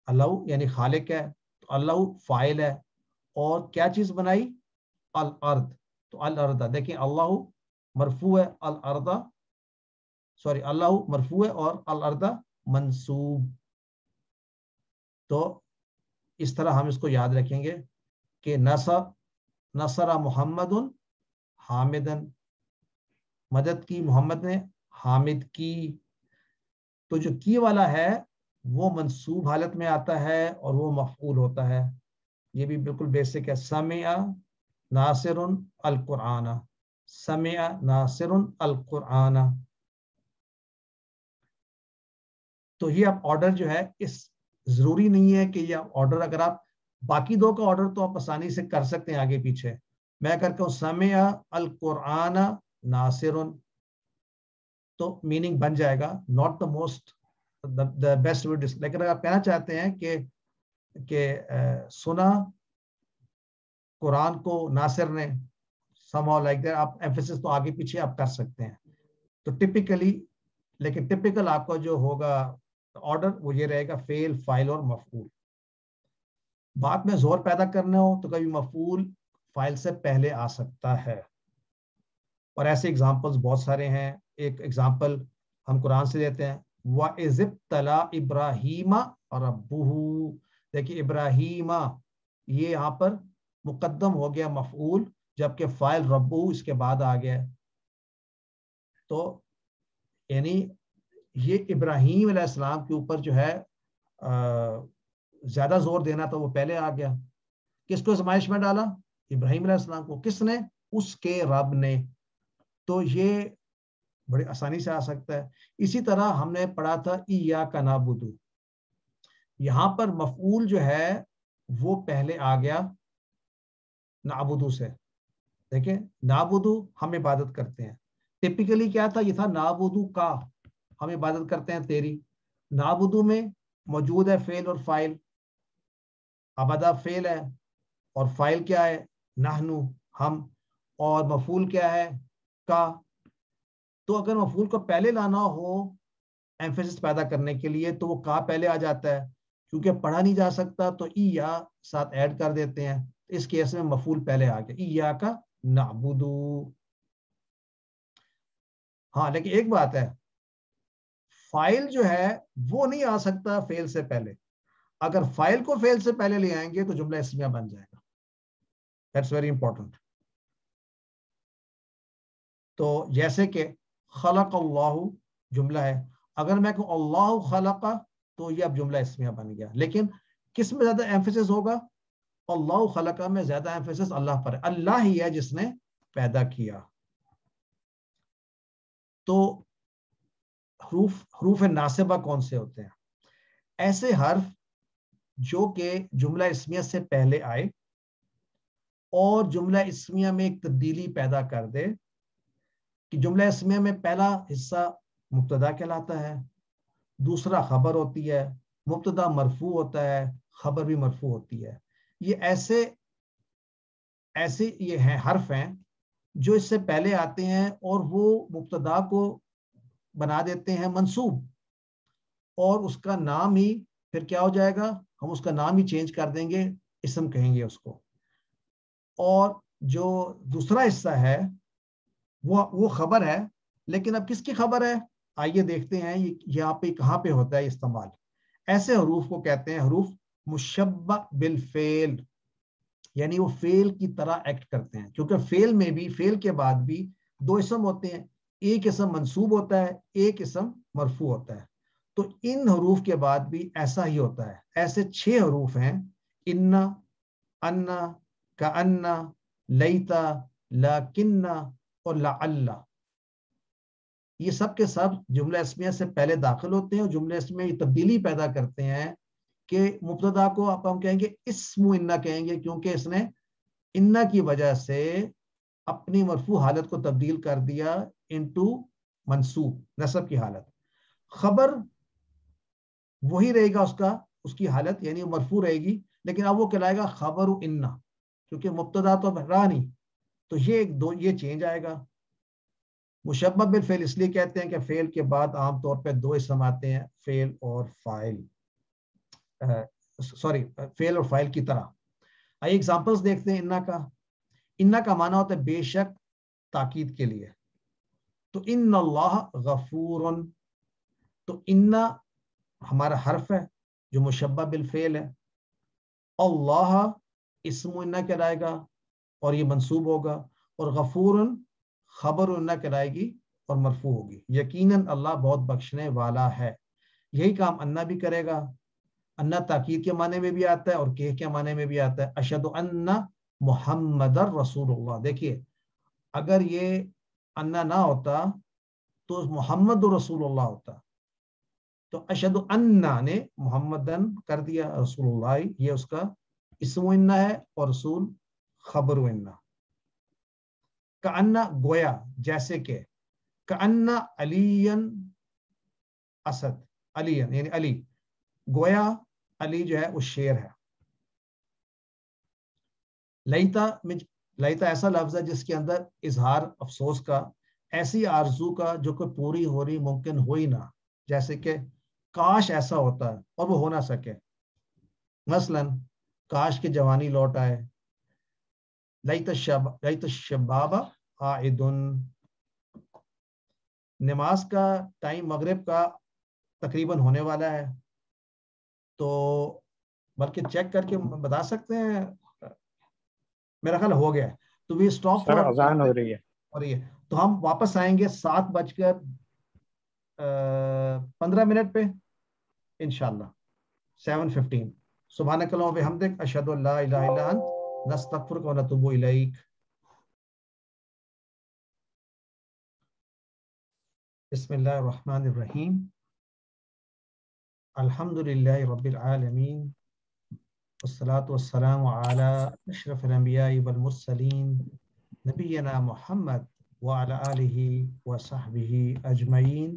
اللہ یعنی خالق ہے, تو اللہ فاعل ہے, اور کیا چیز بنائی؟ الارض. تو الارض دیکھیں اللہ مرفوع ہے, الارض سوری اللہ مرفوع ہے اور الارض منصوب. تو اس طرح ہم اس کو یاد رکھیں گے کہ نصر محمد حامدن, مدد کی محمد نے حامد کی. تو جو کی والا ہے وہ منصوب حالت میں آتا ہے اور وہ مفعول ہوتا ہے. یہ بھی بالکل بیسک ہے. سمع ناصر القرآن, سمع ناصر القرآن. تو یہ اب آرڈر جو ہے اس ضروری نہیں ہے کہ یہ آرڈر, اگر آپ باقی دو کا آرڈر تو آپ آسانی سے کر سکتے ہیں آگے پیچھے. میں اگر کہوں سمع القرآن ناصر تو میننگ بن جائے گا not the most the best way. لیکن اگر آپ کہنا چاہتے ہیں کہ سنا قرآن کو ناصر نے, somehow like that, آپ emphasis تو آگے پیچھے آپ کر سکتے ہیں. تو ٹپیکلی, لیکن ٹپیکل آپ کا جو ہوگا آرڈر وہ یہ رہے گا فعل, فاعل اور مفعول. بات میں زور پیدا کرنا ہو تو کبھی مفعول فاعل سے پہلے آ سکتا ہے, اور ایسے اگزامپلز بہت سارے ہیں. ایک اگزامپل ہم قرآن سے لیتے ہیں, وَإِذِ ابْتَلَىٰ إِبْرَاهِيمَ رَبُّهُ. دیکھیے ابراہیم یہ یہاں پر مقدم ہو گیا مفعول, جبکہ فائل ربو اس کے بعد آ گیا ہے. تو یعنی یہ ابراہیم علیہ السلام کے اوپر جو ہے زیادہ زور دینا تھا، وہ پہلے آ گیا. کس کو آزمائش میں ڈالا؟ ابراہیم علیہ السلام کو. کس نے؟ اس کے رب نے. تو یہ بڑی آسانی سے آ سکتا ہے. اسی طرح ہم نے پڑھا تھا ایاک نعبد، یہاں پر مفعول جو ہے وہ پہلے آ گیا نعبد سے. دیکھیں نعبد ہم عبادت کرتے ہیں، ٹپیکلی کیا تھا؟ یہ تھا نعبد کا، ہم عبادت کرتے ہیں تیری. نعبد میں موجود ہے فعل اور فاعل. عبدہ فعل ہے اور فاعل کیا ہے؟ نحنو، ہم. اور مفعول کیا ہے؟ کا. تو اگر مفعول کو پہلے لانا ہو ایمفیسس پیدا کرنے کے لیے تو وہ کا پہلے آ جاتا ہے. کیونکہ پڑھا نہیں جا سکتا تو ای یا ساتھ ایڈ کر دیتے ہیں. اس کیس میں مفعول پہلے آ گیا، ایاک نعبد. ہاں لیکن ایک بات ہے، فائل جو ہے وہ نہیں آ سکتا فعل سے پہلے. اگر فائل کو فعل سے پہلے لے آئیں گے تو جملہ اسمیہ بن جائے گا. That's very important. تو جیسے کہ خلق اللہ جملہ ہے، اگر میں کہوں اللہ خلق تو یہ اب جملہ اسمیہ بن گیا. لیکن کس میں زیادہ ایمفیسس ہوگا؟ اللہ خلق میں زیادہ ایمفیسس اللہ پر ہے. اللہ ہی ہے جس نے پیدا کیا. تو حروف ناصبہ کون سے ہوتے ہیں؟ ایسے حرف جو کہ جملہ اسمیہ سے پہلے آئے اور جملہ اسمیہ میں ایک تبدیلی پیدا کر دے کہ جملہ اسمیہ میں پہلا حصہ مبتدا کہلاتا ہے، دوسرا خبر ہوتی ہے، مبتدا مرفوع ہوتا ہے، خبر بھی مرفوع ہوتی ہے. یہ ایسے یہ ہیں حرف ہیں جو اس سے پہلے آتے ہیں اور وہ مبتدا کو بنا دیتے ہیں منصوب، اور اس کا نام ہی پھر کیا ہو جائے گا؟ ہم اس کا نام ہی چینج کر دیں گے، اسم کہیں گے اس کو. اور جو دوسرا حصہ ہے وہ خبر ہے. لیکن اب کس کی خبر ہے؟ آئیے دیکھتے ہیں یہاں پہ کہاں پہ ہوتا ہے استعمال. ایسے حروف کو کہتے ہیں حروف مشبہ بالفعل، یعنی وہ فعل کی طرح ایکٹ کرتے ہیں. کیونکہ فعل میں بھی، فعل کے بعد بھی دو اسم ہوتے ہیں، ایک اسم منصوب ہوتا ہے، ایک اسم مرفوع ہوتا ہے. تو ان حروف کے بعد بھی ایسا ہی ہوتا ہے. ایسے 6 حروف ہیں، انا، انا، کانا، لیتا، لکنہ اور لعل. یہ سب کے سب جملہ اسمیہ سے پہلے داخل ہوتے ہیں اور جملہ اسمیہ یہ تبدیلی پیدا کرتے ہیں کہ مبتدا کو آپ ہم کہیں گے اسم انا کہیں گے، کیونکہ اس نے انا کی وجہ سے اپنی مرفوع حالت کو تبدیل کر دیا انٹو منصوب، نصب کی حالت. خبر وہی رہے گا اس کی حالت، یعنی مرفوع رہے گی، لیکن اب وہ کہلائے گا خبر انا، کیونکہ مبتدا تو رہا نہیں. تو یہ چینج آئے گا. مشبہ بالفعل اس لیے کہتے ہیں کہ فعل کے بعد عام طور پہ 2 اسم آتے ہیں، فعل اور فاعل، فعل اور فاعل کی طرح. آئیے ایگزامپلس دیکھتے ہیں. انا کا معنی ہوتا ہے بے شک، تاکید کے لیے. تو ان اللہ غفور، تو انا ہمارا حرف ہے جو مشبہ بالفعل ہے. اللہ اسم انا کہلائے گا اور یہ منصوب ہوگا، اور غفور خبر انا کہلائے گی اور مرفوع ہوگی. یقیناً اللہ بہت بخشنے والا ہے. یہی کام انا بھی کرے گا. انا تاکید کے معنی میں بھی آتا ہے اور کہ کے معنی میں بھی آتا ہے. اشہد ان محمد رسول اللہ. دیکھیے اگر یہ انا نہ ہوتا تو محمد رسول اللہ ہوتا. تو اشہد انا نے محمدن کر دیا، رسول اللہ یہ اس کا اسم انا ہے اور رسول خبر انا. کأنہ گویا، جیسے کہ کأنہ علی اسد، علی یعنی علی، گویا علی جو ہے وہ شیر ہے. لیتا ایسا لفظ ہے جس کے اندر اظہار افسوس کا، ایسی آرزو کا جو کہ پوری ہو رہی ممکن ہو ہی نہ، جیسے کہ کاش ایسا ہوتا ہے اور وہ ہو نہ سکے. مثلا کاش کی جوانی لوٹ آئے. لیت الشباب عائد، نماز کا ٹائم مغرب کا تقریباً ہونے والا ہے. تو بلکہ چیک کر کے بتا سکتے ہیں، میرا خیال ہو گیا ہے. تو we stop
سر
for
اذان ہو رہی ہے.
اور یہ تو ہم واپس آئیں گے 7:15 پہ انشاءاللہ 7:15. سبحانک اللہم و بحمدک اشہد ان لا الہ الا انت نستغفرک و نتوب الیک. بسم اللہ الرحمن الرحیم. الحمد للہ رب العالمین والصلاة والسلام علی اشرف الانبیاء والمرسلین نبینا محمد وعلى آلہ وصحبہ اجمعین.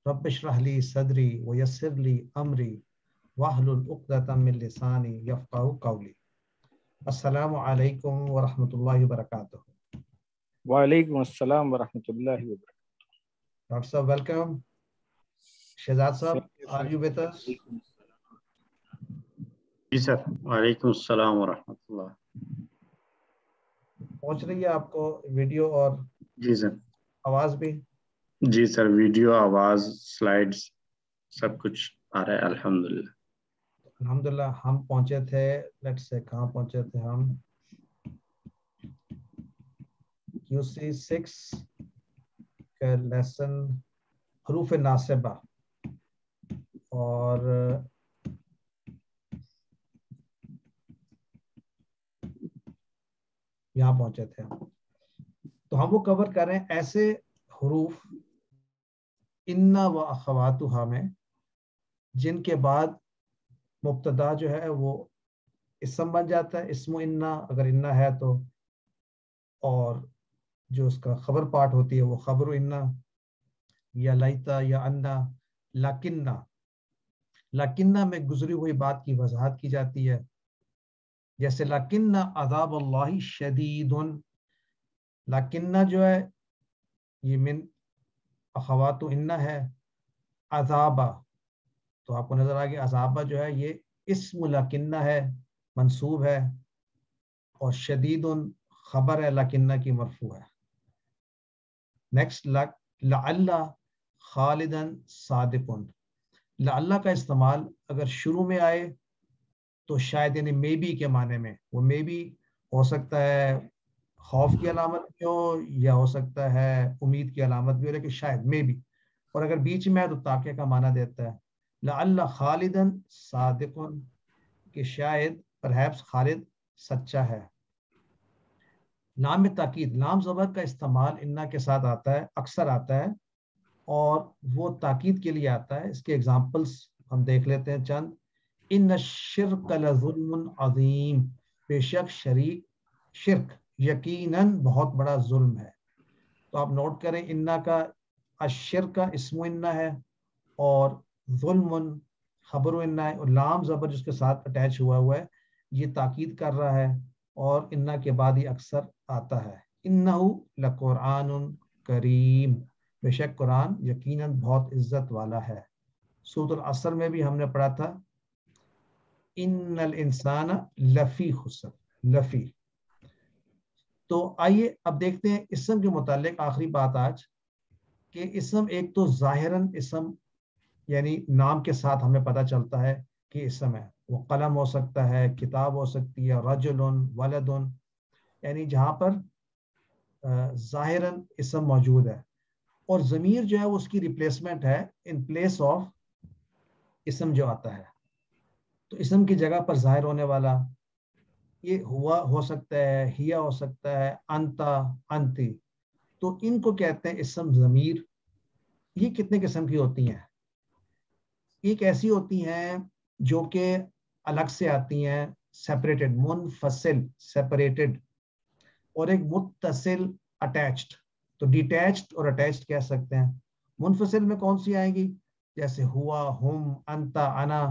رب اشرح لی صدری ویسر لی امری واحلل عقدۃ من لسانی یفقہوا قولی. السلام علیکم ورحمۃ اللہ وبرکاتہ.
وعلیکم السلام ورحمۃ اللہ وبرکاتہ.
ڈاکٹر صاحب ویلکم. شہزاد صاحب آر یو ود اس؟
جی سر. وعلیکم السلام ورحمۃ اللہ.
پہنچ رہی ہے آپ کو ویڈیو اور
جی سر.
آواز بھی؟
جی سر، ویڈیو، آواز، سلائیڈز سب کچھ آ رہا ہے الحمدللہ.
الحمدللہ. ہم پہنچے تھے لیٹ سے کہاں پہنچے تھے ہم QC6 کا لیسن حروف ناصبہ اور یہاں پہنچے تھے ہم. تو ہم وہ کور کر رہے ہیں ایسے حروف ان و اخواتها میں جن کے بعد مبتدا جو ہے وہ اسم بن جاتا ہے، اسم انا اگر انا ہے تو، اور جو اس کا خبر پارٹ ہوتی ہے وہ خبر انا یا لیتا یا انا. لکنہ میں گزری ہوئی بات کی وضاحت کی جاتی ہے، جیسے لکن عذاب اللہ شدید. لکنہ جو ہے یہ من اخوات انا ہے. عذابہ تو آپ کو نظر آ گیا، عذابہ جو ہے یہ اسم لکنہ ہے، منصوب ہے، اور شدید خبر ہے لکنہ کی مرفوع ہے. نیکسٹ لعل خالدن صادقن. لعل کا استعمال اگر شروع میں آئے تو شاید یعنی مے بی کے معنی میں، وہ مے بی ہو سکتا ہے خوف کی علامت بھی ہو یا ہو سکتا ہے امید کی علامت بھی ہو، لیکن شاید مے بی. اور اگر بیچ میں ہے تو تاکہ کا معنی دیتا ہے. لعل خالدن صادقن کہ شاید پرہیپس خالد سچا ہے. لام تاکید، لام زبر کا استعمال انا کے ساتھ آتا ہے، اکثر آتا ہے، اور وہ تاکید کے لیے آتا ہے. اس کے ایگزامپلس ہم دیکھ لیتے ہیں چند. ان الشرک لظلم عظیم. بے شک شرک یقیناً بہت بڑا ظلم ہے. تو آپ نوٹ کریں انا کا الشرک کا اسم انا ہے اور ظلم خبر انا ہے، اور لام زبر جس کے ساتھ اٹیچ ہوا ہے یہ تاکید کر رہا ہے، اور انا کے بعد یہ اکثر آتا ہے. انہ لقرآن کریم. بے شک قرآن یقیناً بہت عزت والا ہے. سورۃ العصر میں بھی ہم نے پڑھا تھا ان الانسان لفی خسر، لفی. تو آئیے اب دیکھتے ہیں اسم کے متعلق آخری بات آج، کہ اسم ایک تو ظاہراً اسم یعنی نام کے ساتھ ہمیں پتہ چلتا ہے کہ اسم ہے. وہ قلم ہو سکتا ہے، کتاب ہو سکتی ہے، رجل، ولد، یعنی جہاں پر ظاہراً اسم موجود ہے، اور ضمیر جو ہے وہ اس کی ریپلیسمنٹ ہے ان پلیس آف اسم جو آتا ہے. تو اسم کی جگہ پر ظاہر ہونے والا یہ ہوا ہو سکتا ہے، ہیا ہو سکتا ہے، انتا، انتی. تو ان کو کہتے ہیں اسم ضمیر. یہ کتنے قسم کی ہوتی ہیں؟ ایک ایسی ہوتی ہیں جو کہ الگ سے آتی ہیں، سیپریٹڈ، منفصل، سیپریٹڈ، اور ایک متصل، اٹیچڈ. تو ڈیٹیچڈ اور اٹیچڈ کہہ سکتے ہیں. منفصل میں کون سی آئیں گی؟ جیسے ہوا، ہم، انتا، انا.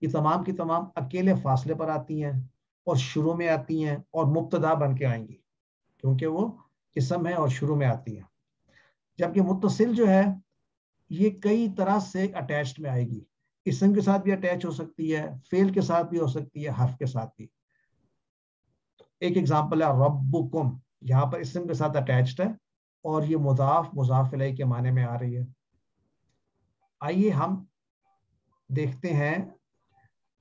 یہ تمام کی تمام اکیلے فاصلے پر آتی ہیں اور شروع میں آتی ہیں اور مبتدا بن کے آئیں گی کیونکہ وہ اسم ہے اور شروع میں آتی ہیں. جبکہ متصل جو ہے یہ کئی طرح سے اٹیچڈ میں آئے گی. اسم کے ساتھ بھی اٹیچ ہو سکتی ہے، فعل کے ساتھ بھی ہو سکتی ہے، حرف کے ساتھ بھی. ایک ایگزامپل ہے ربکم، یہاں پر اسم کے ساتھ اٹیچڈ ہے اور یہ مضاف الیہ کے معنی میں آ رہی ہے. آئیے ہم دیکھتے ہیں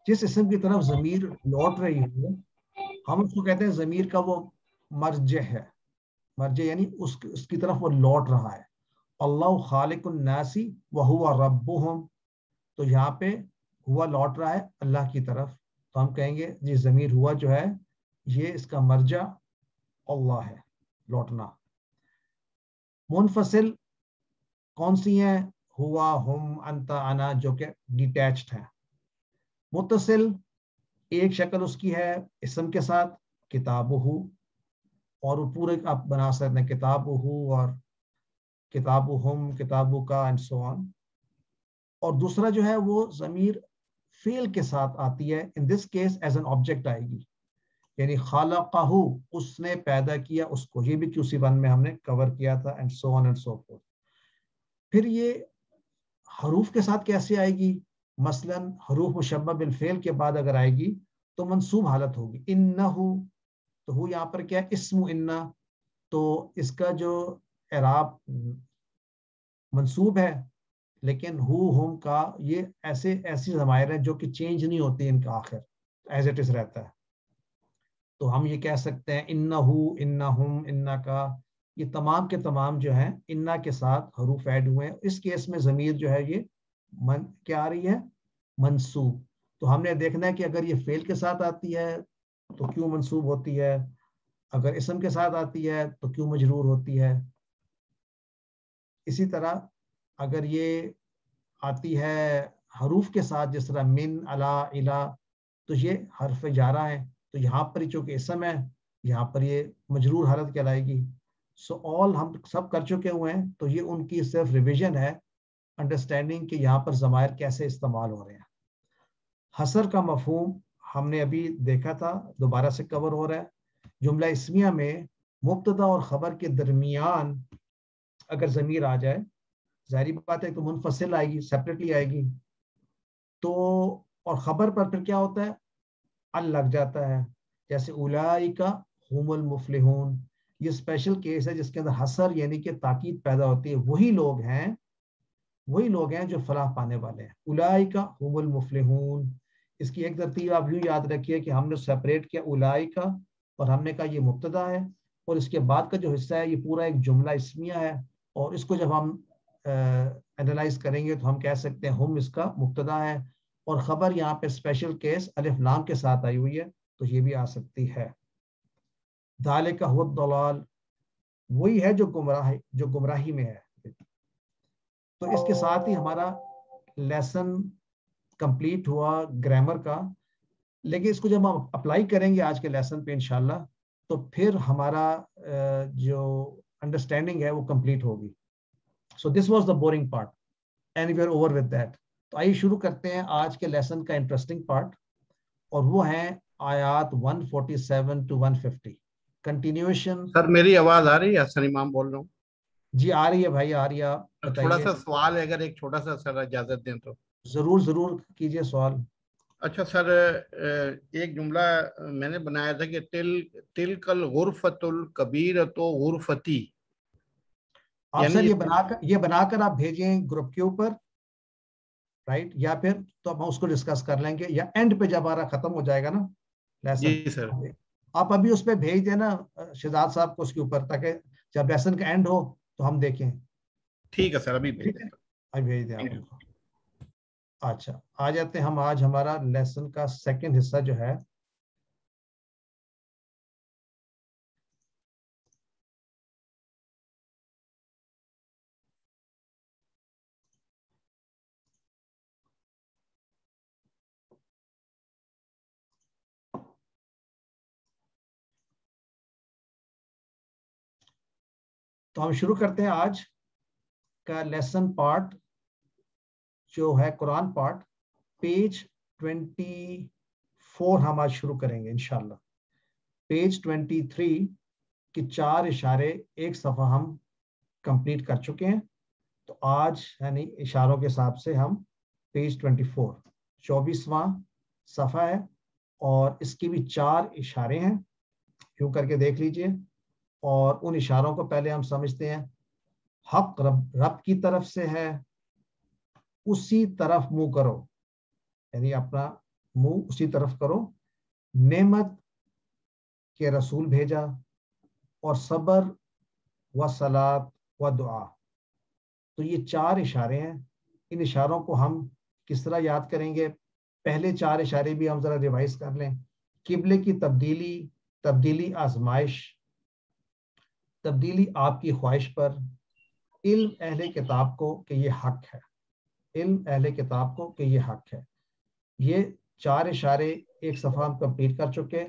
جس اسم کی طرف ضمیر لوٹ رہی ہو ہم اس کو کہتے ہیں ضمیر کا وہ مرجع ہے. مرجع یعنی اس کی طرف وہ لوٹ رہا ہے. اللہ خالق الناس وہو ربہم, تو یہاں پہ ہوا لوٹ رہا ہے اللہ کی طرف, تو ہم کہیں گے جی ضمیر ہوا جو ہے یہ اس کا مرجع اللہ ہے, لوٹنا. منفصل کون سی ہیں؟ ہوا, ہم, انت, انا, جو کہ ڈیٹیچڈ ہیں. متصل ایک شکل اس کی ہے اسم کے ساتھ کتابہ, اور وہ پورے آپ بنا سکتے ہیں کتابہ اور کتابہم, کتابہ کا اینڈ سو آن. اور دوسرا جو ہے وہ ضمیر فعل کے ساتھ آتی ہے, in this case as an object آئے گی, یعنی خالقہ, اس نے پیدا کیا اس کو. یہ بھی QC1 میں ہم نے کور کیا تھا and so on and so fourth. پھر یہ حروف کے ساتھ کیسے آئے گی؟ مثلا حروف مشبہ بالفعل کے بعد اگر آئے گی تو منصوب حالت ہوگی. انہو, تو ہو یہاں پر کیا اسم انہ, تو اس کا جو اعراب منصوب ہے, لیکن ہو ہم کا یہ ایسی ضمائر ہیں جو کہ چینج نہیں ہوتی ان کا آخر, ایز اٹ از رہتا ہے. تو ہم یہ کہہ سکتے ہیں انہو, انہم, انہ کا, یہ تمام کے تمام جو ہیں انہ کے ساتھ حروف ایڈ ہوئے ہیں. اس کیس میں ضمیر جو ہے یہ کیا آ رہی ہے؟ منصوب. تو ہم نے دیکھنا ہے کہ اگر یہ فعل کے ساتھ آتی ہے تو کیوں منصوب ہوتی ہے, اگر اسم کے ساتھ آتی ہے تو کیوں مجرور ہوتی ہے. اسی طرح اگر یہ آتی ہے حروف کے ساتھ جس طرح من, الا, الا, تو یہ حرف جارہ ہیں, تو یہاں پر ہی چونکہ اسم ہے یہاں پر یہ مجرور حالت کہلائے گی. سو آل ہم سب کر چکے ہوئے ہیں, تو یہ ان کی صرف ریویژن ہے, انڈرسٹینڈنگ کہ یہاں پر ضمائر کیسے استعمال ہو رہے ہیں. حصر کا مفہوم ہم نے ابھی دیکھا تھا, دوبارہ سے کور ہو رہا ہے. جملہ اسمیہ میں مبتدا اور خبر کے درمیان اگر ضمیر آ جائے, ظاہری بات ہے تو منفصل آئے گی, سیپریٹلی آئے گی, تو اور خبر پر پھر کیا ہوتا ہے؟ ال لگ جاتا ہے, جیسے اولئک هم المفلحون. یہ اسپیشل کیس ہے جس کے اندر حصر یعنی کہ تاکید پیدا ہوتی ہے, وہی لوگ ہیں جو فلاح پانے والے ہیں. اولئک هم المفلحون. اس کی ایک ترتیب آپ یوں یاد رکھیے کہ ہم نے سیپریٹ کیا اولئک, اور ہم نے کہا یہ مبتدا ہے, اور اس کے بعد کا جو حصہ ہے یہ پورا ایک جملہ اسمیہ ہے, اور اس کو جب ہم اینالائز کریں گے تو ہم کہہ سکتے ہیں ہم اس کا مبتدا ہے, اور خبر یہاں پہ اسپیشل کیس الف لام کے ساتھ آئی ہوئی ہے, تو یہ بھی آ سکتی ہے. ذالک هو الضلال, وہی ہے جو گمراہی میں ہے. تو اس کے ساتھ ہی ہمارا لیسن کمپلیٹ ہوا گرامر کا, لیکن اس کو جب ہم اپلائی کریں گے آج کے لیسن پہ انشاءاللہ, تو پھر ہمارا جو انڈرسٹینڈنگ ہے وہ کمپلیٹ ہوگی. So this was the boring part and we are over with that. تو آئیے شروع کرتے ہیں آج کے لیسن کا انٹرسٹنگ پارٹ, اور وہ ہیں آیات 147 to 150. کنٹینیوشن.
سر میری آواز آ رہی ہے؟ حسن امام بول رہا ہوں.
جی آ رہی ہے بھائی, آ رہی ہے. آپ
تھوڑا
بتائیے.
سا سوال ہے, اگر ایک چھوٹا سا سر اجازت دیں تو.
ضرور کیجئے سوال.
اچھا سر, ایک جملہ میں نے بنایا تھا کہ تلک الغرفۃ الکبیرۃ غرفتی.
آپ سر یہ بنا کر آپ بھیجیں گروپ کے اوپر, رائٹ, یا پھر تو ہم اس کو ڈسکس کر لیں گے, یا اینڈ پہ جب ہمارا ختم ہو جائے گا نا لیسن.
جی سر.
آپ ابھی اس پہ بھیج دینا شہزاد صاحب کو اس کے اوپر, تاکہ جب لیسن کا اینڈ ہو تو ہم دیکھیں.
ٹھیک ہے سر, ابھی بھیج دیں.
ابھی بھیج دیں آپ ان کو. اچھا, آ جاتے ہیں ہم آج ہمارا لیسن کا سیکنڈ حصہ جو ہے, تو ہم شروع کرتے ہیں آج کا لیسن پارٹ جو ہے قرآن پارٹ. پیج 24 ہم آج شروع کریں گے انشاءاللہ. پیج 23 کی 4 اشارے ایک صفحہ ہم کمپلیٹ کر چکے ہیں. تو آج یعنی اشاروں کے حساب سے ہم پیج 24واں صفحہ ہے, اور اس کی بھی 4 اشارے ہیں, یوں کر کے دیکھ لیجئے. اور ان اشاروں کو پہلے ہم سمجھتے ہیں. حق رب کی طرف سے ہے, اسی طرف منہ کرو, یعنی اپنا منہ اسی طرف کرو. نعمت کے رسول بھیجا اور صبر و صلات و دعا. تو یہ 4 اشارے ہیں. ان اشاروں کو ہم کس طرح یاد کریں گے؟ پہلے 4 اشارے بھی ہم ذرا ریوائز کر لیں. قبلے کی تبدیلی آزمائش، تبدیلی آپ کی خواہش پر، علم اہل کتاب کو کہ یہ حق ہے، علم اہل کتاب کو کہ یہ حق ہے. یہ 4 اشارے ایک صفحہ ہم کمپلیٹ کر چکے.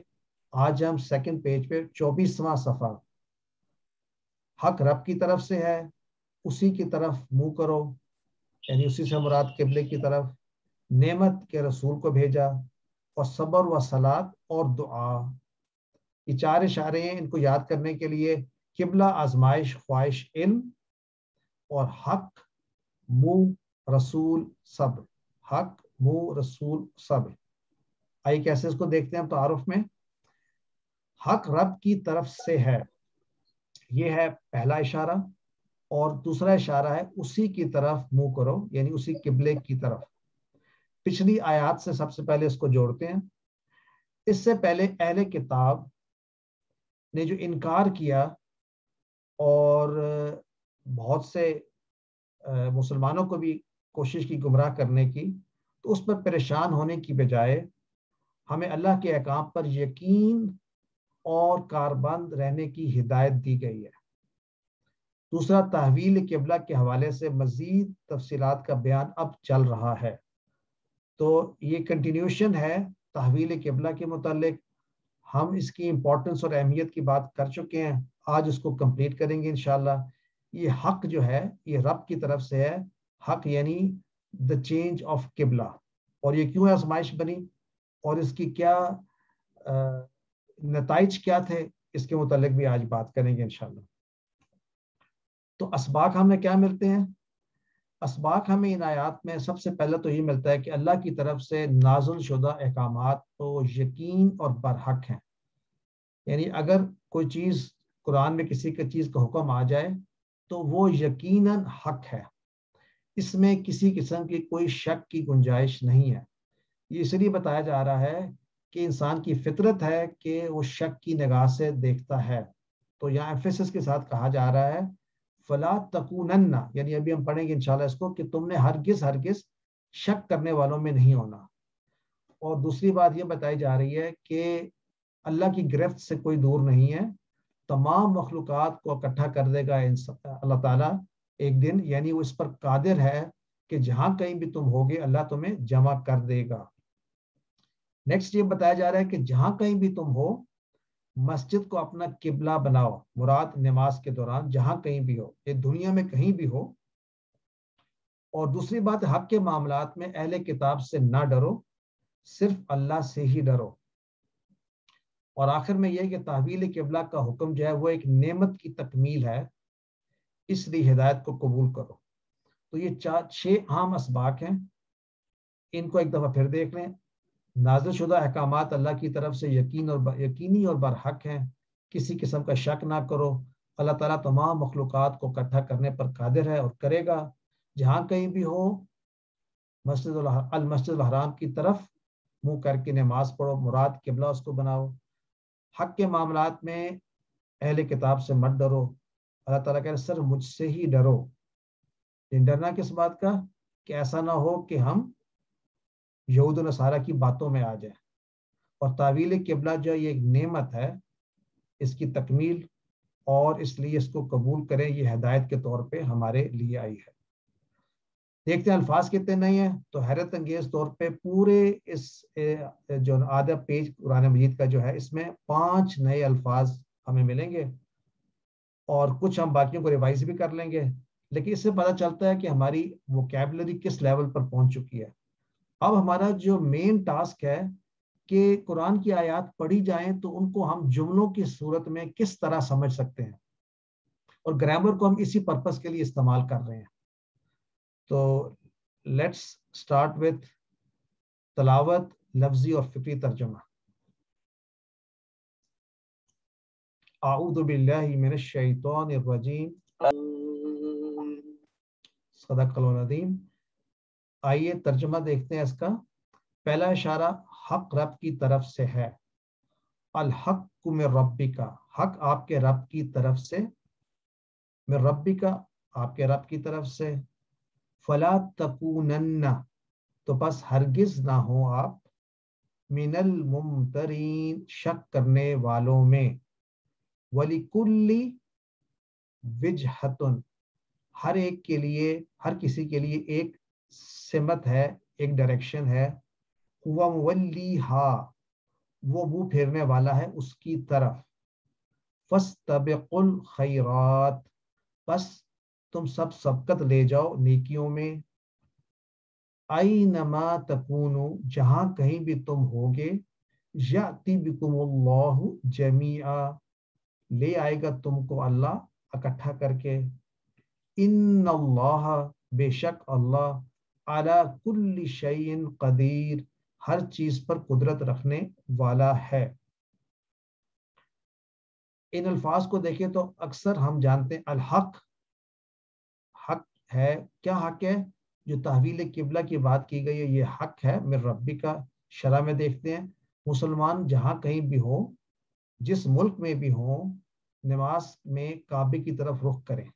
آج ہم 2nd پیج پہ 24واں صفحہ. حق رب کی طرف سے ہے، اسی کی طرف منہ کرو، یعنی اسی سے مراد قبلے کی طرف. نعمت کے رسول کو بھیجا اور صبر و صلات اور دعا. یہ 4 اشارے ہیں. ان کو یاد کرنے کے لیے قبلہ آزمائش خواہش علم، اور حق منہ رسول صبر. حق منہ رسول صبر. آئیے کیسے اس کو دیکھتے ہیں تعارف میں. حق رب کی طرف سے ہے، یہ ہے پہلا اشارہ. اور دوسرا اشارہ ہے اسی کی طرف منہ کرو، یعنی اسی قبلے کی طرف. پچھلی آیات سے سب سے پہلے اس کو جوڑتے ہیں. اس سے پہلے اہل کتاب نے جو انکار کیا اور بہت سے مسلمانوں کو بھی کوشش کی گمراہ کرنے کی، تو اس پر پریشان ہونے کی بجائے ہمیں اللہ کے احکام پر یقین اور کاربند رہنے کی ہدایت دی گئی ہے. دوسرا، تحویل قبلہ کے حوالے سے مزید تفصیلات کا بیان اب چل رہا ہے. تو یہ کنٹینیوشن ہے تحویل قبلہ کے متعلق. ہم اس کی امپورٹنس اور اہمیت کی بات کر چکے ہیں. آج اس کو کمپلیٹ کریں گے انشاءاللہ. یہ حق جو ہے یہ رب کی طرف سے ہے. حق یعنی the change of قبلہ. اور یہ کیوں آزمائش بنی اور اس کی کیا نتائج کیا تھے، اس کے متعلق بھی آج بات کریں گے انشاءاللہ. تو اسباق ہمیں کیا ملتے ہیں؟ اسباق ہمیں ان آیات میں سب سے پہلے تو یہ ملتا ہے کہ اللہ کی طرف سے نازل شدہ احکامات تو یقین اور برحق ہیں. یعنی اگر کوئی چیز قرآن میں کسی کی چیز کا حکم آ جائے تو وہ یقیناً حق ہے، اس میں کسی قسم کی کوئی شک کی گنجائش نہیں ہے. یہ اس لیے بتایا جا رہا ہے کہ انسان کی فطرت ہے کہ وہ شک کی نگاہ سے دیکھتا ہے. تو یہاں ایمفیسس کے ساتھ کہا جا رہا ہے فلا تکونن، یعنی ابھی ہم پڑھیں گے انشاءاللہ اس کو، کہ تم نے ہرگز شک کرنے والوں میں نہیں ہونا. اور دوسری بات یہ بتائی جا رہی ہے کہ اللہ کی گرفت سے کوئی دور نہیں ہے. تمام مخلوقات کو اکٹھا کر دے گا اللہ تعالیٰ ایک دن، یعنی وہ اس پر قادر ہے کہ جہاں کہیں بھی تم ہوگے اللہ تمہیں جمع کر دے گا. نیکسٹ یہ بتایا جا رہا ہے کہ جہاں کہیں بھی تم ہو مسجد کو اپنا قبلہ بناؤ. مراد نماز کے دوران جہاں کہیں بھی ہو، یہ دنیا میں کہیں بھی ہو. اور دوسری بات، حق کے معاملات میں اہل کتاب سے نہ ڈرو، صرف اللہ سے ہی ڈرو. اور آخر میں یہ کہ تحویل قبلہ کا حکم جو ہے وہ ایک نعمت کی تکمیل ہے، اس لیے ہدایت کو قبول کرو. تو یہ 6 عام اسباق ہیں. ان کو ایک دفعہ پھر دیکھ لیں. نازل شدہ احکامات اللہ کی طرف سے یقینی اور برحق ہیں، کسی قسم کا شک نہ کرو. اللہ تعالیٰ تمام مخلوقات کو اکٹھا کرنے پر قادر ہے اور کرے گا. جہاں کہیں بھی ہو المسجد الحرام کی طرف منہ کر کے نماز پڑھو، مراد قبلہ اس کو بناؤ. حق کے معاملات میں اہل کتاب سے مت ڈرو. اللہ تعالیٰ کہہ رہے صرف مجھ سے ہی ڈرو. ڈرنا کس بات کا؟ کہ ایسا نہ ہو کہ ہم یہود و نصارہ کی باتوں میں آ جائیں. اور تحویل قبلہ جو یہ ایک نعمت ہے، اس کی تکمیل، اور اس لیے اس کو قبول کریں، یہ ہدایت کے طور پہ ہمارے لیے آئی ہے. دیکھتے ہیں الفاظ کتنے نئے ہیں. تو حیرت انگیز طور پہ پورے اس جو آدھا پیج قرآن مجید کا جو ہے، اس میں 5 نئے الفاظ ہمیں ملیں گے، اور کچھ ہم باقیوں کو ریوائز بھی کر لیں گے. لیکن اس سے پتہ چلتا ہے کہ ہماری ووکیبلری کس لیول پر پہنچ چکی ہے. اب ہمارا جو مین ٹاسک ہے کہ قرآن کی آیات پڑھی جائیں تو ان کو ہم جملوں کی صورت میں کس طرح سمجھ سکتے ہیں، اور گرامر کو ہم اسی پرپس کے لیے استعمال کر رہے ہیں. تو لیٹس اسٹارٹ وتھ تلاوت، لفظی اور فکری ترجمہ. اعوذ باللہ من الشیطان الرجیم، صدق اللہ العظیم. آئیے ترجمہ دیکھتے ہیں اس کا. پہلا اشارہ حق رب کی طرف سے ہے، الحق من ربک، حق آپ کے رب کی طرف سے، من ربک آپ کے رب کی طرف سے، فلا تکونن تو بس ہرگز نہ ہو آپ، من الممترین شک کرنے والوں میں، وَلِكُلِّ وجہۃ ہر ایک کے لیے، ہر کسی کے لیے ایک سمت ہے، ایک ڈائریکشن ہے، ہوا مولیہا وہ منہ پھیرنے والا ہے اس کی طرف، فاستبقوا الخیرات بس تم سب سبقت لے جاؤ نیکیوں میں، اینما تکونوا جہاں کہیں بھی تم ہوگے، یأتی بکم اللہ جمیعا لے آئے گا تم کو اللہ اکٹھا کر کے، ان اللہ بے شک اللہ علی کل شیء قدیر ہر چیز پر قدرت رکھنے والا ہے۔ ان الفاظ کو دیکھیں تو اکثر ہم جانتے ہیں الحق حق ہے، کیا حق ہے؟ جو تحویل قبلہ کی بات کی گئی ہے یہ حق ہے من ربی کا۔ شرع میں دیکھتے ہیں مسلمان جہاں کہیں بھی ہو، جس ملک میں بھی ہو، نماز میں کعبے کی طرف رخ کریں۔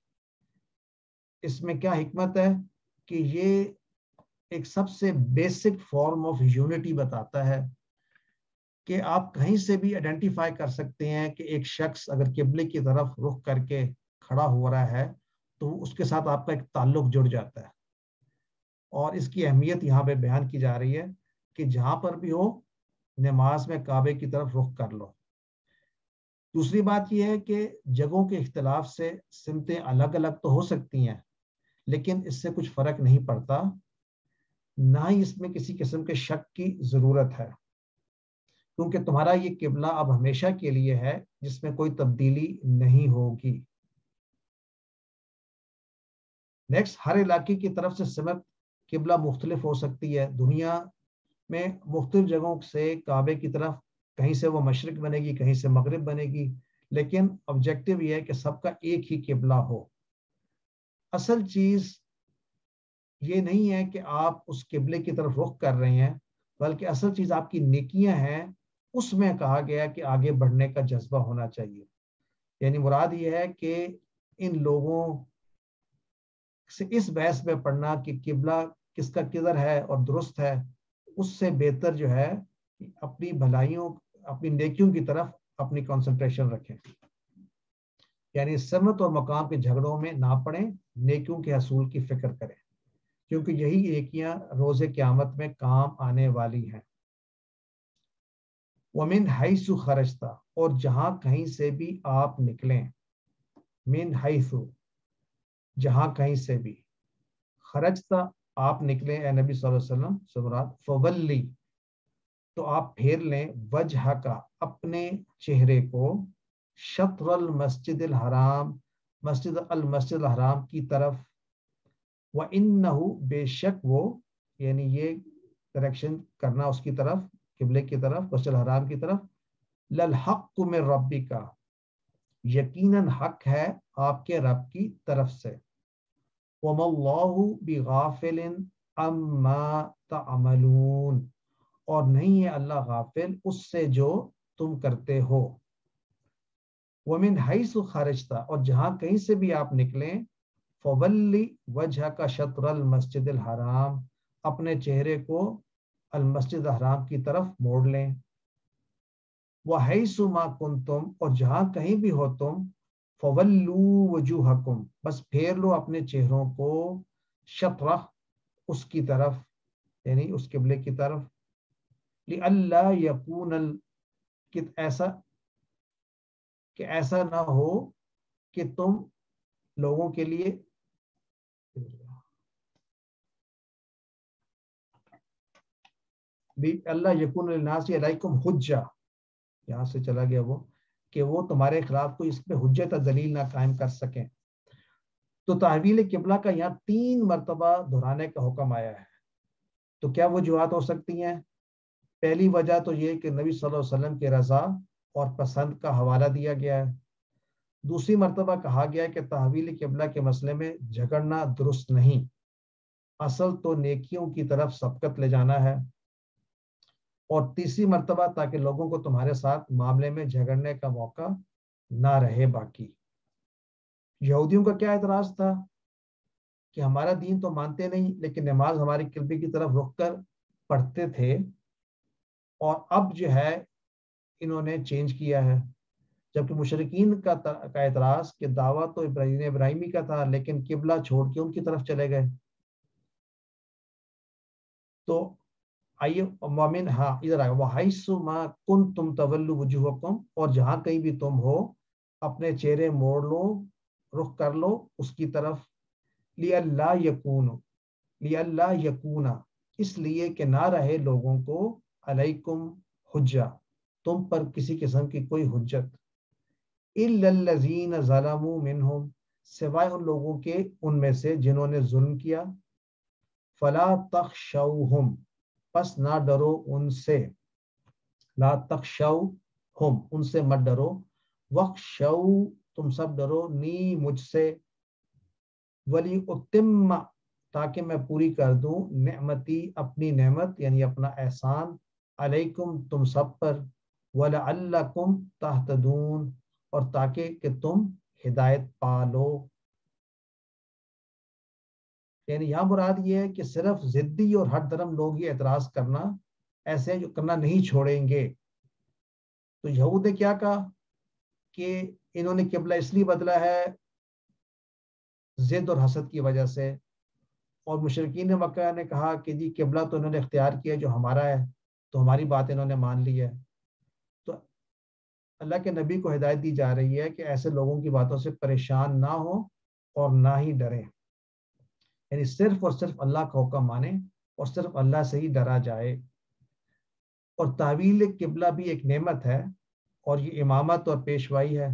اس میں کیا حکمت ہے کہ یہ ایک سب سے بیسک فارم آف یونٹی بتاتا ہے کہ آپ کہیں سے بھی آئیڈینٹیفائی کر سکتے ہیں کہ ایک شخص اگر قبلے کی طرف رخ کر کے کھڑا ہو رہا ہے تو اس کے ساتھ آپ کا ایک تعلق جڑ جاتا ہے، اور اس کی اہمیت یہاں پہ بیان کی جا رہی ہے کہ جہاں پر بھی ہو نماز میں کعبے کی طرف رخ کر لو۔ دوسری بات یہ ہے کہ جگہوں کے اختلاف سے سمتیں الگ الگ تو ہو سکتی ہیں لیکن اس سے کچھ فرق نہیں پڑتا، نہ ہی اس میں کسی قسم کے شک کی ضرورت ہے، کیونکہ تمہارا یہ قبلہ اب ہمیشہ کے لیے ہے جس میں کوئی تبدیلی نہیں ہوگی۔ نیکسٹ، ہر علاقے کی طرف سے سمت قبلہ مختلف ہو سکتی ہے، دنیا میں مختلف جگہوں سے کعبے کی طرف کہیں سے وہ مشرق بنے گی، کہیں سے مغرب بنے گی، لیکن آبجیکٹو یہ ہے کہ سب کا ایک ہی قبلہ ہو۔ اصل چیز یہ نہیں ہے کہ آپ اس قبلے کی طرف رخ کر رہے ہیں، بلکہ اصل چیز آپ کی نیکیاں ہیں، اس میں کہا گیا کہ آگے بڑھنے کا جذبہ ہونا چاہیے۔ یعنی مراد یہ ہے کہ ان لوگوں سے اس بحث میں پڑھنا کہ قبلہ کس کا کدھر ہے اور درست ہے، اس سے بہتر جو ہے اپنی بھلائیوں، اپنی نیکیوں کی طرف اپنی کنسنٹریشن رکھیں، یعنی سمت اور مقام کے جھگڑوں میں نہ پڑیں، نیکیوں کے حصول کی فکر کریں، کیونکہ یہی نیکیاں روز قیامت میں کام آنے والی ہیں۔ وَمِنْ حَيْثُ خَرَجْتَ اور جہاں کہیں سے بھی آپ نکلیں، من حیث جہاں کہیں سے بھی، خرجتا آپ نکلیں اے نبی صلی اللہ علیہ وسلم سمرات، فولی تو آپ پھیر لیں، وجہ کا اپنے چہرے کو، شطر المسجد الحرام المسجد الحرام کی طرف، وَإِنَّهُ بے شک وہ، یعنی یہ ڈائریکشن کرنا اس کی طرف، قبلے کی طرف، مسجد الحرام کی طرف، للحق من ربک یقیناً حق ہے آپ کے رب کی طرف سے، وَمَا اللَّهُ بِغَافِلٍ عَمَّا تَعْمَلُونَ اور نہیں ہے اللہ غافل اس سے جو تم کرتے ہو۔ وَمِنْ حَيْثُ خَرَجْتَ اور جہاں کہیں سے بھی آپ نکلیں، فَوَلِّ وَجْهَكَ شَطْرَ الْمَسْجِدِ الْحَرَام اپنے چہرے کو المسجد الحرام کی طرف موڑ لیں، وَحَيْثُ مَا كُنْتُمْ اور جہاں کہیں بھی ہو تم، فَوَلُّوا وُجُوهَكُمْ بس پھیر لو اپنے چہروں کو، شطرہ اس کی طرف، یعنی اس قبلے کی طرف، لِأَلَّا يَكُونَ کہ ایسا نہ ہو کہ تم لوگوں کے لیے اللہ یکون للناس علیکم حجہ، یہاں سے چلا گیا وہ، کہ وہ تمہارے خلاف کوئی اس پہ حجت دلیل نہ قائم کر سکیں۔ تو تحویل قبلہ کا یہاں 3 مرتبہ دہرانے کا حکم آیا ہے، تو کیا وجوہات ہو سکتی ہیں؟ پہلی وجہ تو یہ کہ نبی صلی اللہ علیہ وسلم کی رضا اور پسند کا حوالہ دیا گیا ہے۔ دوسری مرتبہ کہا گیا کہ تحویل قبلہ کے مسئلے میں جھگڑنا درست نہیں، اصل تو نیکیوں کی طرف سبقت لے جانا ہے۔ اور تیسری مرتبہ تاکہ لوگوں کو تمہارے ساتھ معاملے میں جھگڑنے کا موقع نہ رہے باقی۔ یہودیوں کا کیا اعتراض تھا کہ ہمارا دین تو مانتے نہیں لیکن نماز ہماری قبلے کی طرف رخ کر پڑھتے تھے، اور اب جو ہے انہوں نے چینج کیا ہے۔ جبکہ مشرکین کا اعتراض کہ دعویٰ تو ابراہیمی کا تھا لیکن قبلہ چھوڑ کے ان کی طرف چلے گئے۔ تو آئیے مومن، ہاں ادھر آئے، وَحَيْثُ مَا كُنْتُمْ تَوَلُّوا وُجُوهَكُمْ، اور جہاں کہیں بھی تم ہو اپنے چہرے موڑ لو، رخ کر لو اس کی طرف۔ لِأَلَّا يَكُونَ، اس لیے کہ نہ رہے لوگوں کو علیکم حجہ، تم پر کسی قسم کی کوئی حجت، إِلَّا الَّذِينَ ظَلَمُوا مِنْهُمْ، سوائے ان لوگوں کے ان میں سے جنہوں نے ظلم کیا، فَلَا تَخْشَوْهُمْ، پس نہ ڈرو ان سے، لا تخشوہم، ان سے مت ڈرو، وخشو، تم سب ڈرو نی، مجھ سے، ولی اتم، تاکہ میں پوری کر دوں، نعمتی، اپنی نعمت یعنی اپنا احسان، علیکم، تم سب پر، ولعلکم تہتدون، اور تاکہ کہ تم ہدایت پالو۔ یعنی یہاں مراد یہ ہے کہ صرف ضدی اور ہر درم لوگ یہ اعتراض کرنا، ایسے جو کرنا نہیں چھوڑیں گے۔ تو یہود نے کیا کہا کہ انہوں نے قبلہ اس لیے بدلا ہے ضد اور حسد کی وجہ سے، اور مشرکین مکہ نے کہا کہ جی قبلہ تو انہوں نے اختیار کیا جو ہمارا ہے، تو ہماری بات انہوں نے مان لی ہے۔ تو اللہ کے نبی کو ہدایت دی جا رہی ہے کہ ایسے لوگوں کی باتوں سے پریشان نہ ہو اور نہ ہی ڈریں، یعنی صرف اور صرف اللہ کا حکم مانیں اور صرف اللہ سے ہی ڈرا جائے۔ اور تحویل قبلہ بھی ایک نعمت ہے، اور یہ امامت اور پیشوائی ہے،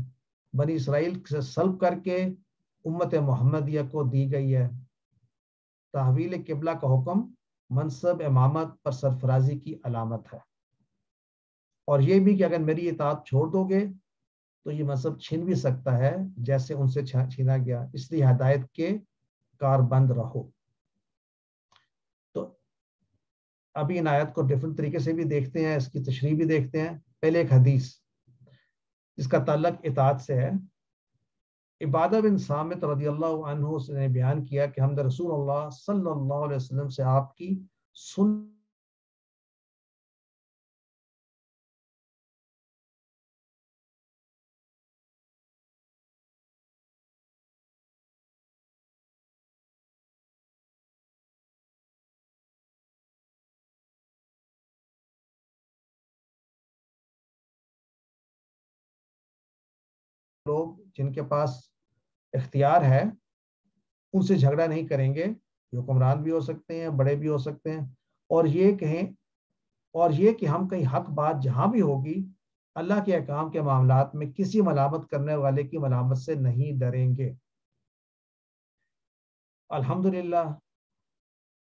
بنی اسرائیل سے سلب کر کے امت محمدیہ کو دی گئی ہے۔ تحویل قبلہ کا حکم منصب امامت پر سرفرازی کی علامت ہے، اور یہ بھی کہ اگر میری اطاعت چھوڑ دو گے تو یہ منصب چھین بھی سکتا ہے جیسے ان سے چھینا گیا، اس لیے ہدایت کے کار بند رہو۔ تو ابھی ان آیت کو ڈیفرنٹ طریقے سے بھی دیکھتے ہیں، اس کی تشریح بھی دیکھتے ہیں۔ پہلے ایک حدیث جس کا تعلق اطاعت سے ہے، عبادہ بن صامت رضی اللہ عنہ نے بیان کیا کہ ہم نے رسول اللہ صلی اللہ علیہ وسلم سے آپ کی لوگ جن کے پاس اختیار ہے ان سے جھگڑا نہیں کریں گے، حکمران بھی ہو سکتے ہیں، بڑے بھی ہو سکتے ہیں، اور یہ کہیں، اور یہ کہ ہم کہیں حق بات جہاں بھی ہوگی اللہ کے احکام کے معاملات میں کسی ملامت کرنے والے کی ملامت سے نہیں ڈریں گے۔ الحمدللہ۔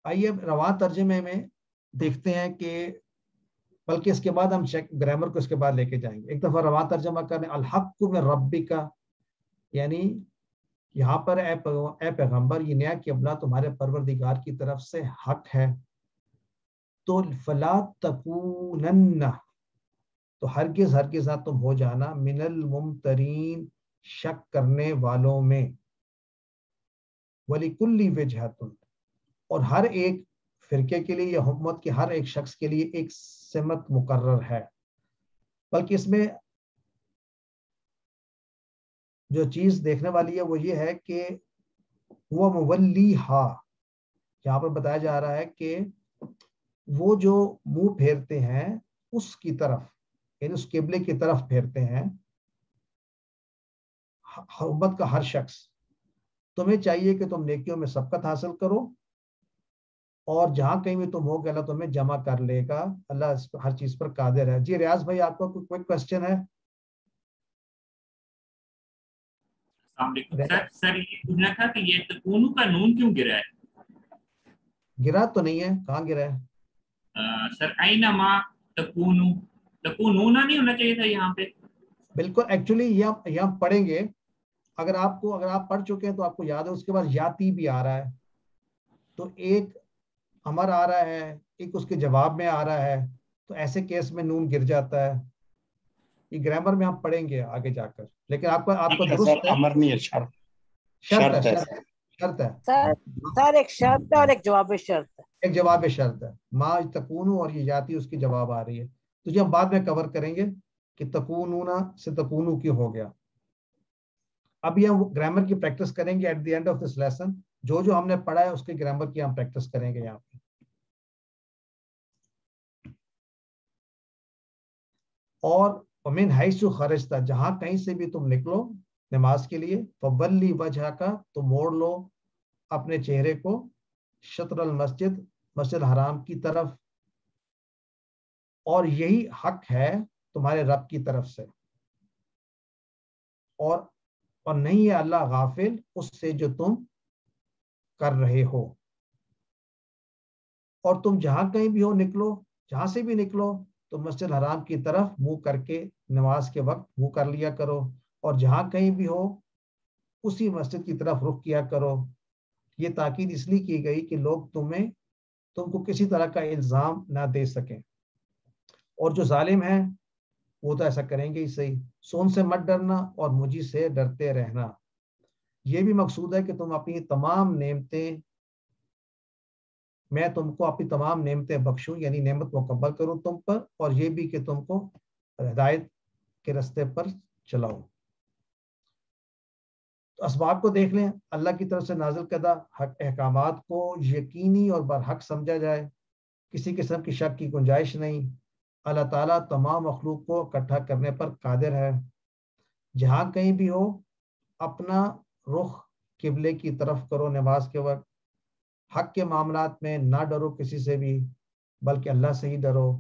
آئیے رواں ترجمے میں دیکھتے ہیں کہ بلکہ اس کے بعد ہم گرامر کو اس کے بعد لے کے جائیں گے۔ ایک دفعہ رواں ترجمہ کرنے، الحق من ربک، یعنی یہاں پر اے پیغمبر یہ نیا قبلہ تمہارے پروردگار کی طرف سے حق ہے، تو فلا تکونن، تو ہرگز ہرگز نہ تم ہو جانا من الممترین، شک کرنے والوں میں، وَلِكُلِّ وِجْهَةٌ، اور ہر ایک فرقے کے لیے یا حکومت کے ہر ایک شخص کے لیے ایک سمت مقرر ہے۔ بلکہ اس میں جو چیز دیکھنے والی ہے وہ یہ ہے کہ وہ مولیہا، یہاں پر بتایا جا رہا ہے کہ وہ جو منہ پھیرتے ہیں اس کی طرف، یعنی اس قبلے کی طرف پھیرتے ہیں، حکومت کا ہر شخص، تمہیں چاہیے کہ تم نیکیوں میں سبقت حاصل کرو، اور جہاں کہیں بھی تم ہو کہ اللہ تمہیں جمع کر لے گا، اللہ ہر چیز پر قادر ہے۔ جی ریاض بھائی، آپ کا کوئی کوشچن ہے؟
السلام علیکم سر یہ پوچھنا تھا کہ یہ تکونو کا نون کیوں گرا ہے؟
گرا تو نہیں ہے، کہاں گرا ہے
سر؟ اینما تکونو، تکونونا نہیں ہونا چاہیے تھا یہاں پہ؟
بالکل، ایکچولی یہاں پڑھیں گے، اگر آپ پڑھ چکے ہیں تو آپ کو یاد ہے، اس کے بعد یاتی بھی آ رہا ہے، تو ایک امر آ رہا ہے، ایک اس کے جواب میں آ رہا ہے، تو ایسے کیس میں نون گر جاتا ہے. یہ گرامر میں ہم پڑھیں گے آگے جا کر, لیکن آپ کو درست ہے.
امر نہیں ہے, شرط
شرط ہے,
ہے.
شرط ہے,
سر ایک شرط ہے اور ایک جواب شرط ہے.
ایک جواب شرط ہے. ما تکونو اور یہ جاتی اس کی جواب آ رہی ہے, تو یہ ہم بعد میں کور کریں گے کہ تکونونا سے تکونو کیوں ہو گیا. اب یہ ہم گرامر کی پریکٹس کریں گے at the end of this lesson. جو ہم نے پڑھا ہے اس کے گرامر کی ہم پریکٹس کریں گے یہاں پہ. اور ومن حیث خرجتا, جہاں کہیں سے بھی تم نکلو نماز کے لیے, فولی وجہ کا, تو موڑ لو اپنے چہرے کو, شطر المسجد, مسجد حرام کی طرف, اور یہی حق ہے تمہارے رب کی طرف سے, اور نہیں ہے اللہ غافل اس سے جو تم کر رہے ہو. اور تم جہاں کہیں بھی ہو نکلو, جہاں سے بھی نکلو تو مسجد حرام کی طرف منہ کر کے نماز کے وقت منہ کر لیا کرو, اور جہاں کہیں بھی ہو اسی مسجد کی طرف رخ کیا کرو. یہ تاکید اس لیے کی گئی کہ لوگ تم کو کسی طرح کا الزام نہ دے سکیں, اور جو ظالم ہیں وہ تو ایسا کریں گے ہی صحیح. سون سے مت ڈرنا اور مجھے سے ڈرتے رہنا. یہ بھی مقصود ہے کہ تم اپنی تمام نعمتیں, میں تم کو اپنی تمام نعمتیں بخشوں, یعنی نعمت مکمل کروں تم پر, اور یہ بھی کہ تم کو ہدایت کے راستے پر چلاؤں. تو اسباب کو دیکھ لیں. اللہ کی طرف سے نازل کردہ احکامات کو یقینی اور برحق سمجھا جائے, کسی قسم کی شک کی گنجائش نہیں. اللہ تعالیٰ تمام مخلوق کو اکٹھا کرنے پر قادر ہے. جہاں کہیں بھی ہو اپنا رخ قبلے کی طرف کرو نماز کے وقت. حق کے معاملات میں نہ ڈرو کسی سے بھی, بلکہ اللہ سے ہی ڈرو,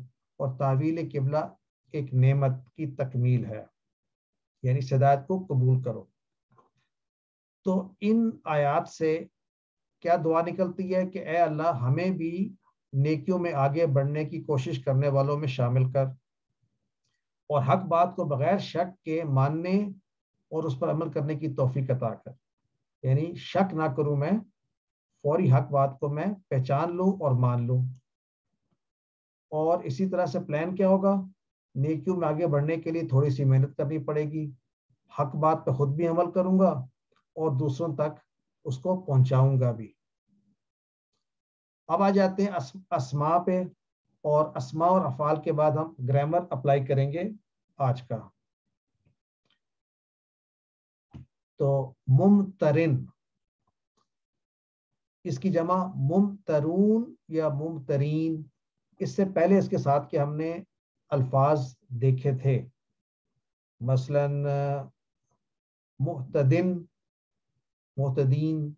اور تعویل قبلہ ایک نعمت کی تکمیل ہے, یعنی اس ہدایت کو قبول کرو. تو ان آیات سے کیا دعا نکلتی ہے کہ اے اللہ ہمیں بھی نیکیوں میں آگے بڑھنے کی کوشش کرنے والوں میں شامل کر, اور حق بات کو بغیر شک کے ماننے اور اس پر عمل کرنے کی توفیق عطا کر. یعنی شک نہ کروں میں, فوری حق بات کو میں پہچان لوں اور مان لوں. اور اسی طرح سے پلان کیا ہوگا, نیکیوں میں آگے بڑھنے کے لیے تھوڑی سی محنت کرنی پڑے گی. حق بات پہ خود بھی عمل کروں گا اور دوسروں تک اس کو پہنچاؤں گا بھی. اب آ جاتے ہیں اسماء پہ, اور اسماء اور افعال کے بعد ہم گرامر اپلائی کریں گے آج کا. تو ممترن, اس کی جمع ممترون یا ممترین. اس سے پہلے اس کے ساتھ کے ہم نے الفاظ دیکھے تھے, مثلا محتدن, محتدین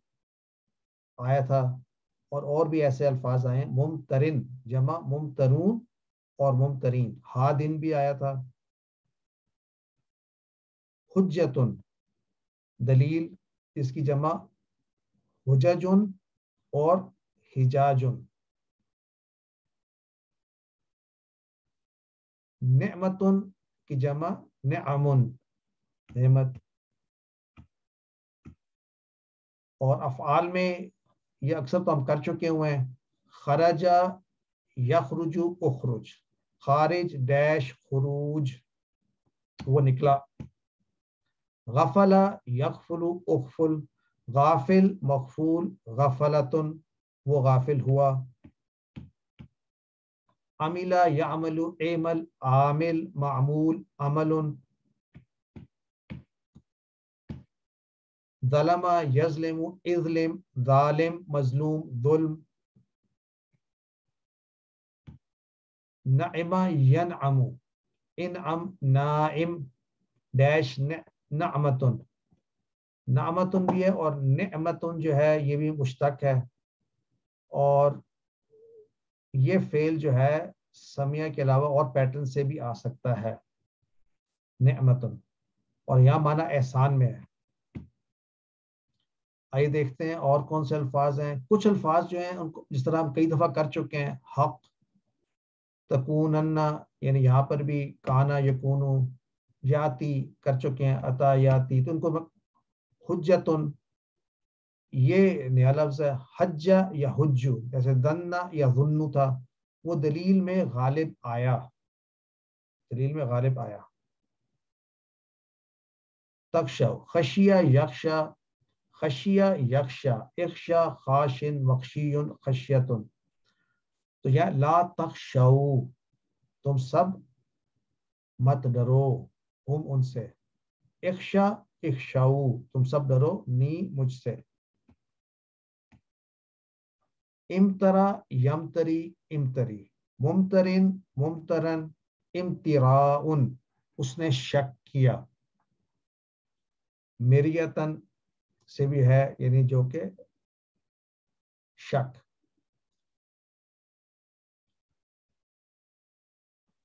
آیا تھا, اور بھی ایسے الفاظ آئے ہیں. ممترن جمع ممترون اور ممترین. ہادن بھی آیا تھا. حجتن دلیل, اس کی جمع حججن اور حجاجن. نعمتن کی جمع نعمن, نعمت. اور افعال میں یہ اکثر تو ہم کر چکے ہوئے ہیں. خرج یخرج اخرج, خارج ڈیش خروج, وہ نکلا. غفل یغفل اغفل, غافل مغفول غفلتن, وہ غافل ہوا. عمل یعمل اعمل, عامل معمول عمل. ظلم یظلم اظلم, ظالم مظلوم ظلم. نعم ینعم انعم نائم ڈیش نعمتن. نعمتن بھی ہے, اور نعمتن جو ہے یہ بھی مشتق ہے, اور یہ فعل جو ہے سمیہ کے علاوہ اور پیٹرن سے بھی آ سکتا ہے. نعمتن, اور یہاں معنی احسان میں ہے. آئیے دیکھتے ہیں اور کون سے الفاظ ہیں. کچھ الفاظ جو ہیں ان کو جس طرح ہم کئی دفعہ کر چکے ہیں, حق, تکونن, یعنی یہاں پر بھی کانا یکونو, یاتی کر چکے ہیں, عطا یاتی. تو ان کو حجتن یہ نیا لفظ ہے. حج یا حجو, جیسے دنا یا ظنو تھا, وہ دلیل میں غالب آیا، دلیل میں غالب آیا. تخشو، خشیہ یخشا، خشیہ یخشا، اخشا خاشن مخشیون خشیتن. تو یا لا تخشو، تم سب مت ڈرو، ہم ان سے. اخشا اخشاؤ، تم سب ڈرو نی مجھ سے. امترا یمتری امتری، ممترن ممترن، امتراؤن اس نے شک کیا. مریتن سے بھی ہے یعنی جو کہ شک.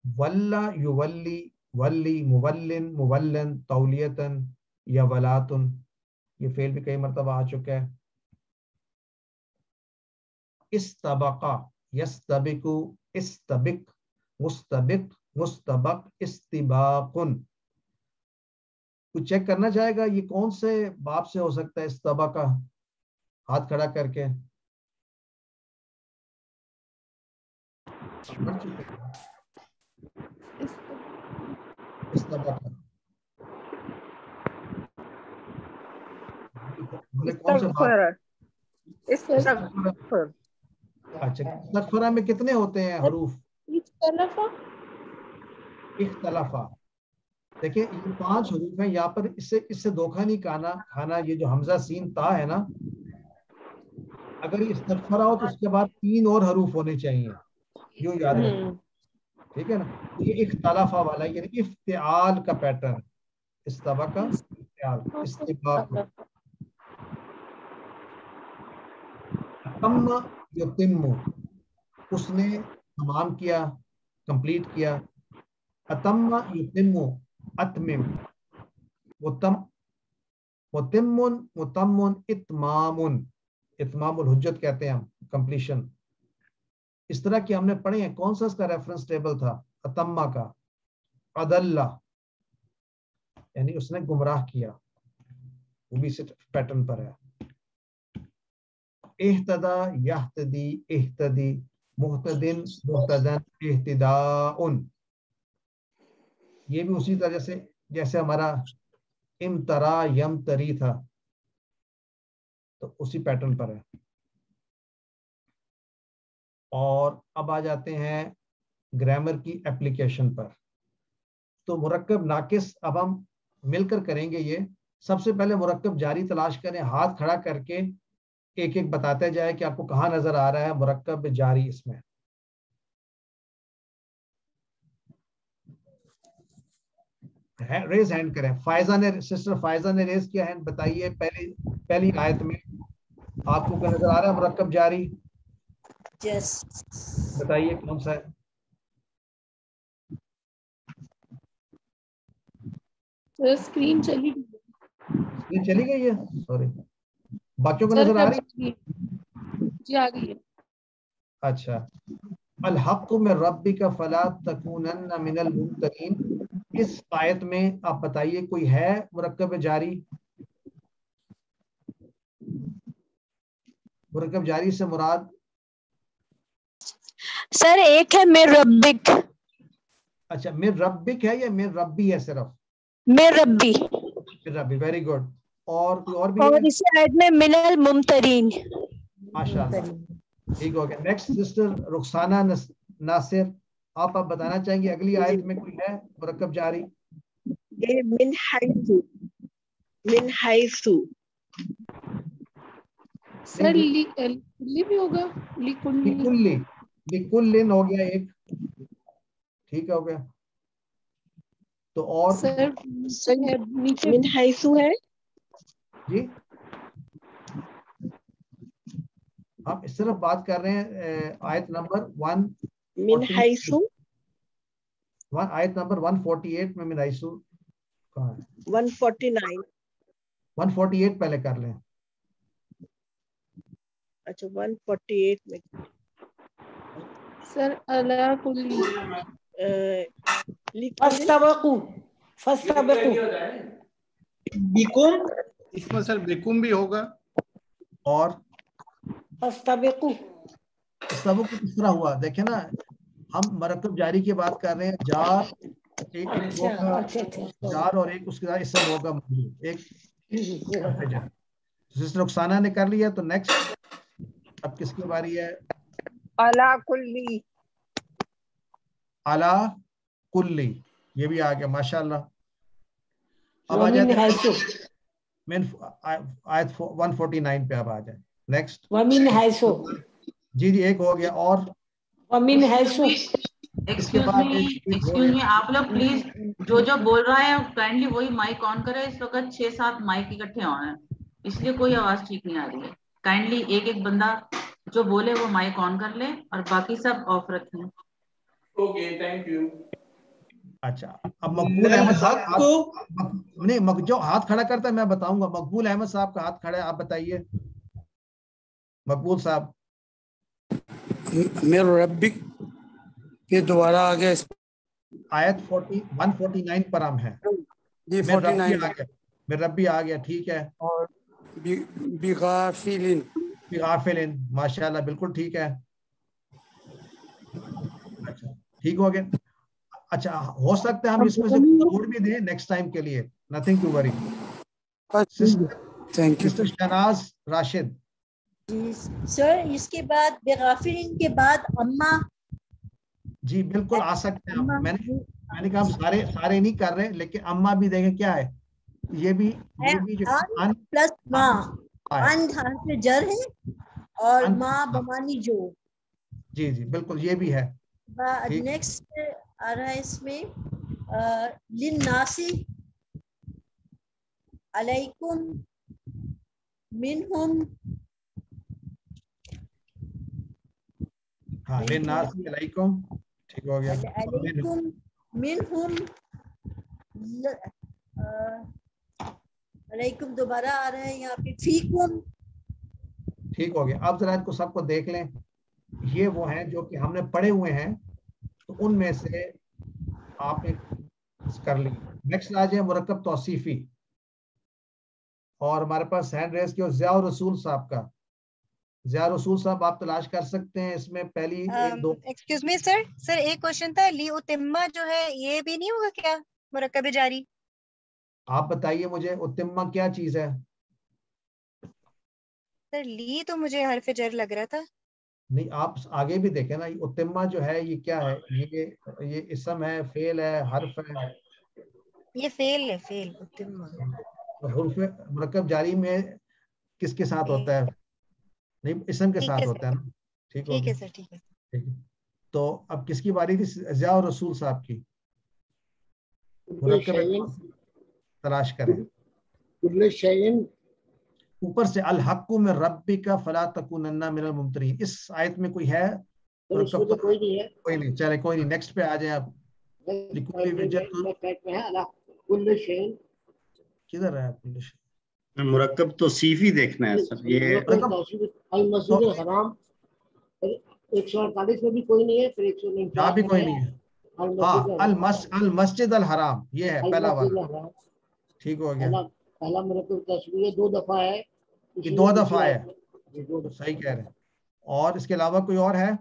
ولا یولی، ولی مولن مولن، تولیتن یا ولاتن، یہ فعل بھی کئی مرتبہ آ چکا ہے. استبقا یستبقو، استبق مستبق مستبق، استباقن. کچھ چیک کرنا چاہے گا یہ کون سے باب سے ہو سکتا ہے استبقا؟ ہاتھ کھڑا کر کے. استبقا کون سے باب؟ اچھا، استغفرہ میں کتنے ہوتے ہیں حروف؟ اختلافا. دیکھیں یہ 5 حروف ہیں یہاں پر، اس سے دھوکہ نہیں کھانا. یہ جو حمزہ سین تا ہے نا، اگر یہ استغفرہ ہو تو اس کے بعد 3 اور حروف ہونے چاہیے، یوں یاد رکھیں. ٹھیک ہے نا؟ یہ اختلافا والا یعنی افتعال کا پیٹرن. استبقا افتعال، استباق. اتم یتم، اس نے تمام کیا، کمپلیٹ کیا. اتم یتم، اتمم. متم متم، اتمام، اتمام الحجت کہتے ہیں ہم، کمپلیشن. اس طرح کی ہم نے پڑھے ہیں. کون سا اس کا ریفرنس ٹیبل تھا اتمہ کا؟ عدلہ، یعنی اس نے گمراہ کیا، وہ بھی پیٹرن پر ہے. اہتدا یہتدی، اہتدی، محتدن محتدن، اہتداء. یہ بھی اسی طرح سے جیسے ہمارا امترا یمتری تھا، تو اسی پیٹرن پر ہے. اور اب آ جاتے ہیں گرامر کی اپلیکیشن پر. تو مرکب ناقص اب ہم مل کر کریں گے. یہ سب سے پہلے مرکب جاری تلاش کریں، ہاتھ کھڑا کر کے ایک ایک بتاتے جائے کہ آپ کو کہاں نظر آ رہا ہے مرکب جاری. اس میں ریز ہینڈ کریں. فائزہ نے، سسٹر فائزہ نے ریز کیا ہینڈ. بتائیے پہلی آیت میں آپ کو کیا نظر آ رہا ہے مرکب جاری؟
یس.
بتائیے کون سا ہے؟
اسکرین چلی
یہ چلی گئی ہے، سوری. باقیوں کو نظر آ رہی؟
جی آ گئی ہے.
اچھا. الحق من ربک فلا تکونن من الممترین. اس آیت میں آپ بتائیے کوئی ہے مرکب جاری؟ مرکب جاری سے مراد
سر ایک ہے من ربک.
اچھا، من ربک ہے یا من ربی ہے؟ صرف
من ربی.
من ربی، ویری گڈ. اور کوئی اور بھی
اور
ہے؟
اس آیت میں من الممترین.
ماشاءاللہ، ٹھیک ہو گیا. نیکسٹ سسٹر رخسانہ ناصر، آپ بتانا چاہیں گے اگلی آیت میں کوئی ہے مرکب جاری؟
من حیث، من حیث.
سر لی بھی ہوگا،
لکلی، لکلن ہو گیا ایک، ٹھیک ہو گیا. تو اور
سر
من حیث ہے
جی، ہم صرف بات کر رہے ہیں آیت نمبر 1
من حیث،
آیت نمبر 148 میں من حیث کہاں ہے؟
149.
148 پہلے کر لیں.
اچھا 148 میں
سر اللہ کلی
فاستبقوا، فاستبقوا
بیکم، اس میں سر بیکم بھی ہوگا.
اور
فاستبقوا.
استبق کس طرح ہوا دیکھیں نا، ہم مرکب جاری کی بات کر رہے ہیں. جار ایک ہوگا جار اور ایک اس کے ساتھ اسم ہوگا موجود ایک. سسٹر رخسانہ نے کر لیا. تو نیکسٹ اب کس کی باری ہے؟
علا کلی.
علا کلی یہ بھی آ گیا ماشاءاللہ. اب آ جاتے ہیں آیت 149 پہ. اب آ جائیں نیکسٹ.
ومن حیثو.
جی جی ایک ہو گیا. اور
ومن حیثو.
ایکسکیوز می آپ لوگ پلیز جو بول رہا ہے کائنڈلی وہی مائک آن کرے. اس وقت 6-7 مائک اکٹھے آن ہیں اس لیے کوئی آواز ٹھیک نہیں آ رہی ہے. کائنڈلی ایک بندہ جو بولے وہ مائک آن کر لے اور باقی سب آف رکھیں. Okay thank you.
اچھا اب مقبول احمد صاحب نہیں جو ہاتھ کھڑا کرتا ہے میں بتاؤں گا. مقبول احمد صاحب کا ہاتھ کھڑا ہے, آپ بتائیے. مقبول صاحب.
میرے ربی یہ دوبارہ آ گیا.
آیت 149 پر ہم ہیں.
جی 49
میرے ربی آ گیا. ٹھیک ہے.
اور بغافلین.
بغافلین ماشاءاللہ بالکل ٹھیک ہے. اچھا ٹھیک ہو گیا. اچھا ہو سکتا ہے ہم اس میں سے چھوڑ بھی دیں نیکسٹ ٹائم کے لیے. Nothing to worry. Sister Shahnaz Rashid.
Sir اس کے بعد بغافلین کے بعد اما.
جی بالکل آ سکتے ہیں. میں نے کہا ہم سارے نہیں کر رہے لیکن اما بھی دیکھیں کیا ہے. یہ بھی
ان پلس ماں. ان حرف جر ہے اور ماں بمانی جو.
جی جی بالکل یہ بھی ہے.
نیکسٹ آ رہا ہے اس میں للناسی علیکم منہم.
ہاں للناسی علیکم ٹھیک ہو گیا.
علیکم منہم علیکم دوبارہ آ رہا ہے یہاں پہ فیکم.
ٹھیک ہو گیا. اب ذرا اس کو سب کو دیکھ لیں. یہ وہ ہیں جو کہ ہم نے پڑھے ہوئے ہیں تو ان میں سے آپ نے کر لی. نیکسٹ آ جائے مرکب توصیفی. اور ہمارے پاس ہینڈ ریز کی ضیاء الرسول صاحب کا. ضیاء الرسول صاحب آپ تلاش کر سکتے ہیں. اس میں پہلی ایک دو.
ایکسکیوز می سر ایک کوشچن تھا. لی اتمہ جو ہے یہ بھی نہیں ہوگا کیا مرکب جاری؟
آپ بتائیے مجھے اتمہ کیا چیز ہے؟
سر لی تو مجھے حرف جر لگ رہا تھا.
نہیں آپ آگے بھی دیکھیں نا. اتمہ جو ہے یہ کیا ہے؟ یہ اسم ہے, فعل ہے, حرف ہے.
یہ فعل ہے. فعل اتمہ
حرف مرکب جاری میں کس کے ساتھ ہوتا ہے؟ نہیں اسم کے ساتھ ہوتا ہے نا. ٹھیک
ہے سر. ٹھیک ہے.
تو اب کس کی باری تھی؟ ضیاء الرسول صاحب کی. مرکب تلاش کریں. اوپر سے الحق من ربک فلا تکونن من الممترین. اس آیت میں کوئی ہے؟
کوئی نہیں ہے.
کوئی نہیں. چلے کوئی نہیں. نیکسٹ پہ آ جائیں آپ. کدھر ہے کل شیء؟
مرکب توصیفی دیکھنا ہے سر. یہ
المسجد الحرام 148 میں بھی کوئی نہیں ہے. پھر 149
بھی کوئی نہیں ہے. ہاں المسجد الحرام یہ ہے پہلا والا. ٹھیک ہو گیا.
پہلا مرکب تشبیہ 2 دفعہ ہے.
یہ 2 دفعہ ہے. صحیح کہہ رہے ہیں. اور اس کے علاوہ کوئی اور ہے؟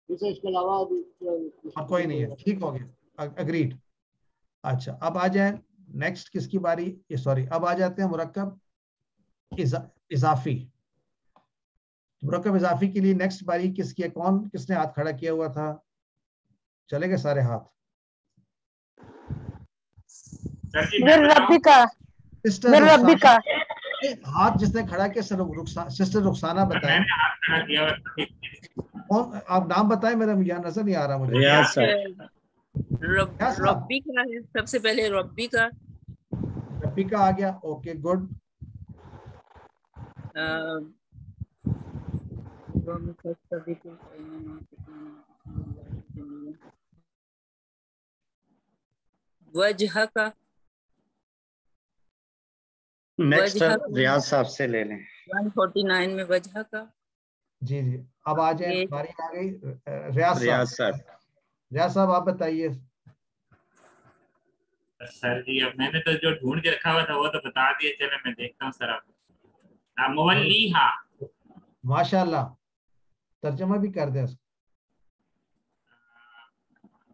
اس کے علاوہ
اور کوئی نہیں ہے. ٹھیک ہو گیا. اگریڈ. اچھا اب آ جائیں نیکسٹ. کس کی باری؟ سوری اب آ جاتے ہیں مرکب اضافی. مرکب اضافی کے لیے نیکسٹ باری کس کی ہے؟ کس نے ہاتھ کھڑا کیا ہوا تھا؟ چلے گئے سارے ہاتھ. ہاتھ جس نے کھڑا کیا سسٹر رخسانہ بتائیں. آپ نام بتائیں. میرا یہاں نظر نہیں آ رہا مجھے.
ربی کا ہے سب سے پہلے. ربی کا
آ گیا. Okay good.
وجہ کا.
نیکسٹ ریاض صاحب سے لے لیں.
149 میں وجہ کا.
جی جی اب آ جائیں. باری آ گئی ریاض صاحب. ریاض صاحب آپ بتائیے.
سر جی اب میں نے تو جو ڈھونڈ کے رکھا ہوا تھا وہ تو بتا دیے. چلے میں دیکھتا ہوں سر. آپ مولیہا.
ماشاء اللہ ترجمہ بھی کر دیں.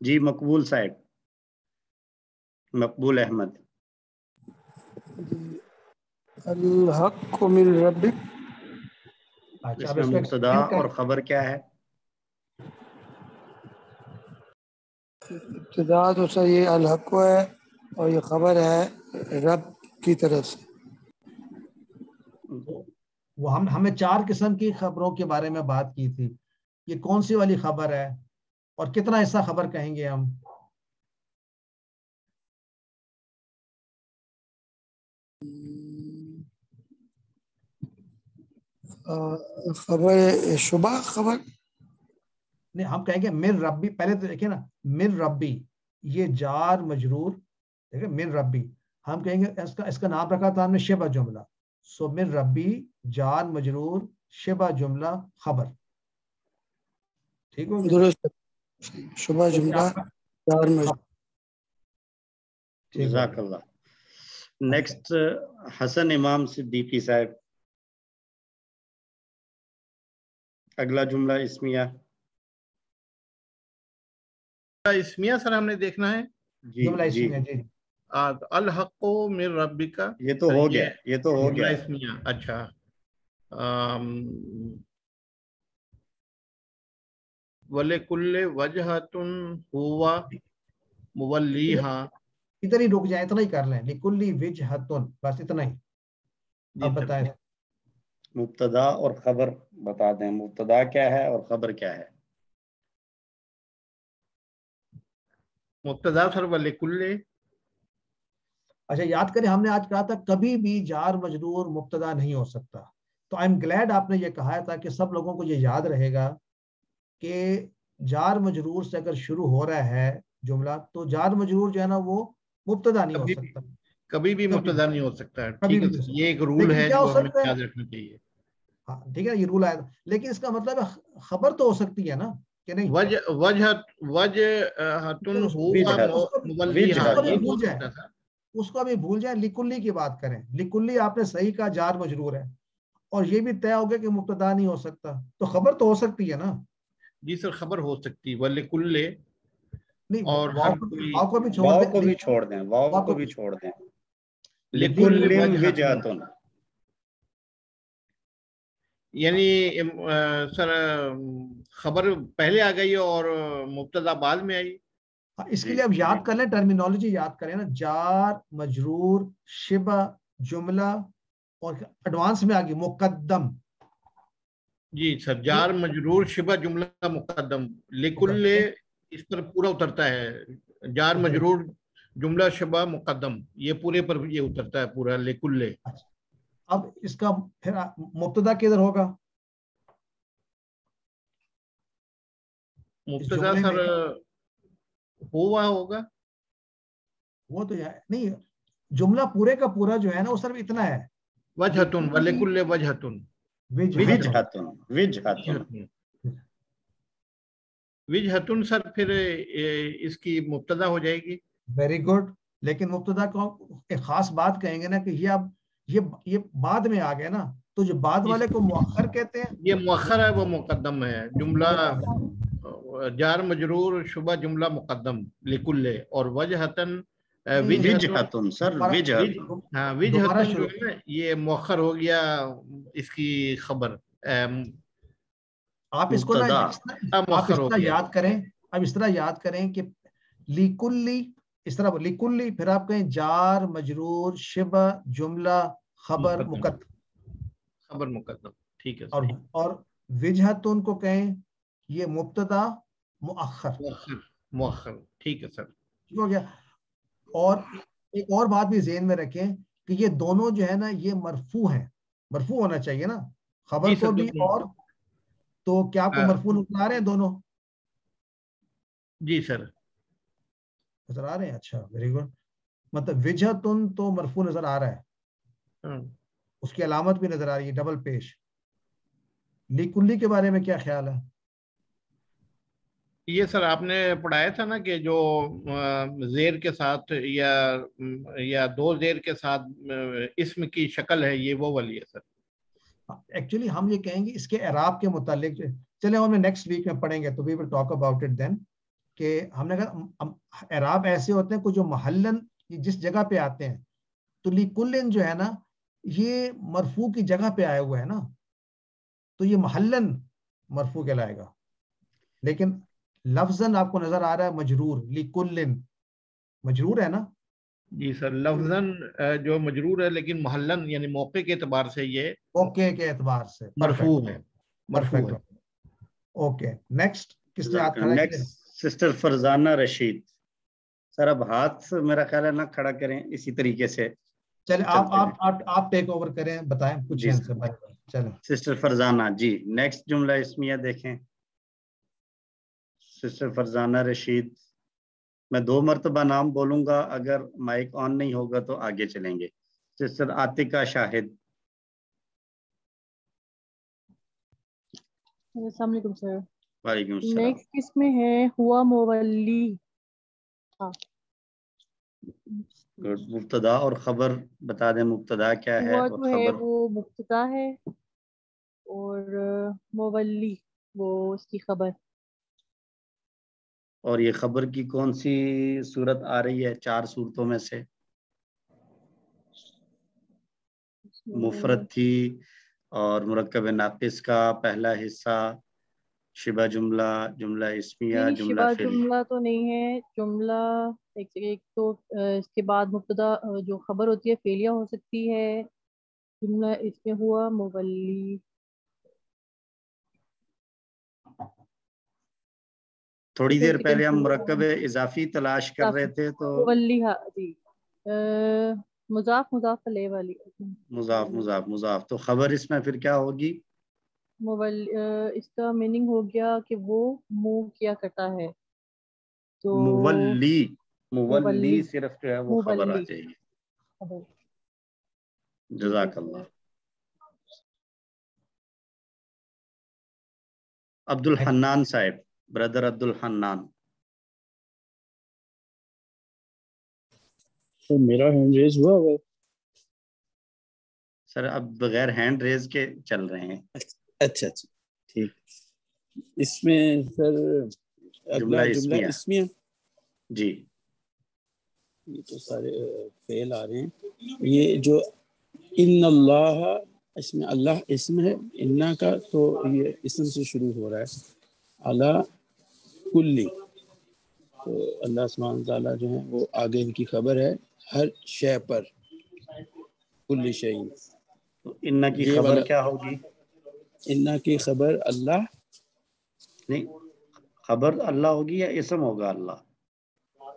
جی مقبول صاحب، مقبول احمد.
الحق من ربک.
اس میں مبتدا اور خبر کیا ہے؟
ابتدا تو سر یہ الحق ہے اور یہ خبر ہے رب کی طرف سے.
وہ ہمیں 4 قسم کی خبروں کے بارے میں بات کی تھی. یہ کون سی والی خبر ہے اور کتنا حصہ خبر کہیں گے ہم؟
خبر شبہ خبر
نہیں، ہم کہیں گے من ربی. پہلے تو دیکھیں نا، من ربی یہ جار مجرور، دیکھیں من ربی. ہم کہیں گے اس کا نام رکھا تھا ہم نے شبہ جملہ. سو من ربی جار مجرور شبہ جملہ خبر. ٹھیک ہو گیا؟
درست. شبہ جملہ جار مجرور.
جزاک اللہ. نیکسٹ حسن امام صدیقی صاحب. اگلا جملہ اسمیہ.
اسمیہ سر ہم نے دیکھنا ہے.
جملہ اسمیہ جی.
الحق من ربک،
یہ تو ہو گیا، یہ تو ہو گیا.
اسمیہ اچھا. وَلِكُلِّ وَجْهَةٌ هُوَ مُوَلِّيهَا.
ادھر ہی رک جائیں، اتنا ہی کر لیں. لِكُلِّ وِجْهَةٌ، بس اتنا ہی. اب بتائیں
مبتدا اور خبر بتا دیں. مبتدا کیا ہے اور خبر کیا ہے؟
مبتدا سر وَلِكُلِّ.
اچھا یاد کریں، ہم نے آج کہا تھا کبھی بھی جار مجرور مبتدا نہیں ہو سکتا. تو آئی ایم گلیڈ آپ نے یہ کہا تھا کہ سب لوگوں کو یہ یاد رہے گا کہ جار مجرور سے اگر شروع ہو رہا ہے جملہ تو جار مجرور جو ہے نا وہ مبتدا نہیں ہو سکتا.
کبھی بھی مبتدا نہیں ہو سکتا. ٹھیک ہے، یہ ایک رول ہے جو ہمیں یاد رکھنا چاہیے.
ہاں ٹھیک ہے، یہ رول آیا. لیکن اس کا مطلب خبر تو ہو سکتی ہے نا کہ نہیں؟ اس کو بھی بھول جائیں. لکلی کی بات کریں. لکلی آپ نے صحیح کہا، جار مجرور ہے اور یہ بھی طے ہو گیا کہ مبتدا نہیں ہو سکتا، تو خبر تو ہو سکتی ہے نا.
جی سر خبر ہو سکتی ہے. وَلِكُلِّ اور
واو کو بھی
چھوڑ دیں. واو کو بھی چھوڑ دیں. لِكُلِّ وِجْهَةٌ،
یعنی سر خبر پہلے آ گئی اور مبتدا بعد میں آئی.
اس کے لیے اب یاد کر لیں، ٹرمینالوجی یاد کریں نا. جار مجرور شبہ جملہ اور ایڈوانس میں آگئی مقدم.
جی سر، جار مجرور شبہ جملہ مقدم. لِكُلِّ اس پر پورا اترتا ہے. جار مجرور جملہ شبہ مقدم، یہ پورے پر یہ اترتا ہے پورا. لِكُلِّ.
اب اس کا پھر مبتدا کدھر ہوگا؟
مبتدا سر ہوا ہوگا.
وہ تو نہیں، جملہ پورے کا پورا جو ہے نا وہ صرف اتنا ہے.
وجہتن وَلِكُلِّ وجہتن. وجہتن سر پھر اس کی مبتدا ہو جائے گی.
Very good. لیکن مبتدا کو ایک خاص بات کہیں گے نا کہ یہ بعد میں آ گیا نا، تو جو بعد والے کو مؤخر کہتے ہیں.
یہ مؤخر ہے، وہ مقدم ہے. جملہ جار مجرور شبہ جملہ مقدم لِكُلِّ اور وجہتن
وجہتن سر وجہتن.
ہاں وجہتن جو ہے نا یہ مؤخر ہو گیا اس کی خبر.
آپ اس کو یاد کریں. اب اس طرح یاد کریں کہ لِكُلِّ، اس طرح لِكُلِّ پھر آپ کہیں جار مجرور شبہ جملہ خبر مقدم.
خبر مقدم. ٹھیک ہے.
اور وجہتن کو کہیں یہ مبتدا مؤخر.
مؤخر. ٹھیک ہے سر.
ٹھیک ہو گیا. اور ایک اور بات بھی ذہن میں رکھیں کہ یہ دونوں جو ہے نا یہ مرفوع ہیں. مرفوع ہونا چاہیے نا خبر کو بھی. اور تو کیا آپ کو مرفوع نظر آ رہے ہیں دونوں؟
جی سر
نظر آ رہے ہیں. اچھا ویری گڈ. مطلب وجہتن تو مرفوع نظر آ رہا ہے، اس کی علامت بھی نظر آ رہی ہے ڈبل پیش. لِكُلِّ کے بارے میں کیا خیال ہے؟
یہ سر آپ نے پڑھایا تھا نا کہ جو زیر کے ساتھ یا دو زیر کے ساتھ اسم کی شکل ہے، یہ وہ والی ہے سر.
ایکچولی ہم یہ کہیں گے اس کے اعراب کے متعلق. چلے ہم نیکسٹ ویک میں پڑھیں گے تو we will talk about it then. کہ ہم نے کہا اعراب ایسے ہوتے ہیں جو محلن جس جگہ پہ آتے ہیں، تو لکلن جو ہے نا یہ مرفوع کی جگہ پہ آیا ہوا ہے نا، تو یہ محلن مرفوع کہلائے گا. لیکن لفظاً آپ کو نظر آ رہا ہے مجرور، لکلن مجرور ہے نا.
جی سر، لفظاً جو مجرور ہے لیکن محلن یعنی موقع کے اعتبار سے یہ
موقع کے اعتبار سے
مرفوع ہے. مرفوع ہے.
اوکے نیکسٹ کس نے ہاتھ کھڑا کیا؟
Next sister Farzana Rasheed. Sir اب ہاتھ میرا خیال ہے نہ کھڑا کریں، اسی طریقے سے
چلے آپ ٹیک اوور کریں، بتائیں پوچھیں ان سے. چلیں
سسٹر فرزانہ جی نیکسٹ جملہ اسمیہ دیکھیں. سسٹر فرزانہ رشید، میں 2 مرتبہ نام بولوں گا، اگر مائک آن نہیں ہوگا تو آگے چلیں گے. سسٹر عاتقہ شاہد.
السلام علیکم سر.
وعلیکم السلام.
نیکسٹ کس میں ہے؟ ہوا مولی. ہاں
مبتدا اور خبر بتا دیں، مبتدا کیا ہے
ہوا
اور
جو ہے
خبر؟
وہ مبتدا ہے اور مولی وہ اس کی خبر.
اور یہ خبر کی کون سی صورت آ رہی ہے 4 صورتوں میں سے؟ مفرد تھی اور مرکب ناقص کا پہلا حصہ، شبہ جملہ، جملہ اسمیہ، جملہ
شبہ
فعلی.
جملہ تو نہیں ہے. جملہ ایک تو اس کے بعد مبتدا جو خبر ہوتی ہے فعلیہ ہو سکتی ہے. جملہ اس میں ہوا مولی.
تھوڑی دیر پہلے ہم مرکب اضافی تلاش کر رہے تھے تو
مولی جی مضاف مضاف علیہ والی
مضاف مضاف مضاف، تو خبر اس میں پھر کیا ہوگی؟
اس کا میننگ ہو گیا کہ وہ منہ کیا کرتا ہے. تو
مولی صرف جو ہے وہ خبر آ جائے گی. جزاک اللہ. عبد الحنان صاحب، بردر عبد الحنان.
میرا ہینڈ ریز ہوا ہوا
سر اب بغیر ہینڈ ریز کے چل رہے ہیں.
اچھا ٹھیک. اس میں سر اگلا جملہ اسمیہ
جی.
یہ تو سارے فعل آ رہے ہیں. یہ جو ان اللہ، اس میں اللہ اسم ہے، انا کا تو یہ اسم سے شروع ہو رہا ہے. علی کلی، تو اللہ سبحانہ تعالیٰ جو ہے وہ آگے ان کی خبر ہے ہر شے پر. کلی شیء،
انا کی خبر کیا ہوگی؟
انا کی خبر اللہ
نہیں، خبر اللہ ہوگی یا اسم ہوگا اللہ؟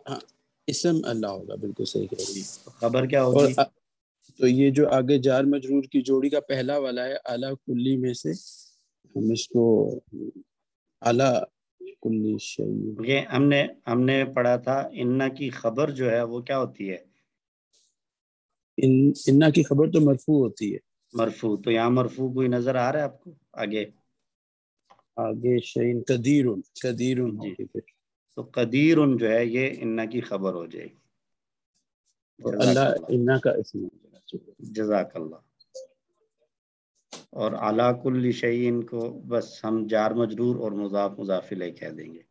ہاں اسم اللہ ہوگا، بالکل صحیح کہہ رہی ہے.
خبر کیا ہوگی؟
تو یہ جو آگے جار مجرور کی جوڑی کا پہلا والا ہے اعلیٰ کلی میں سے، ہم اس کو اعلیٰ کلی شیء،
یہ ہم نے پڑھا تھا انا کی خبر جو ہے وہ کیا ہوتی ہے؟
انا کی خبر تو مرفوع ہوتی ہے.
مرفوع، تو یہاں مرفوع کوئی نظر آ رہا ہے آپ کو؟
آگے شیء قدیر
جی، تو قدیر جو ہے یہ انا کی خبر ہو جائے گی.
اللہ انا کا اسم.
جزاک اللہ. اور علی کل شیء کو بس ہم جار مجرور اور مضاف مضاف الیہ کہہ دیں گے.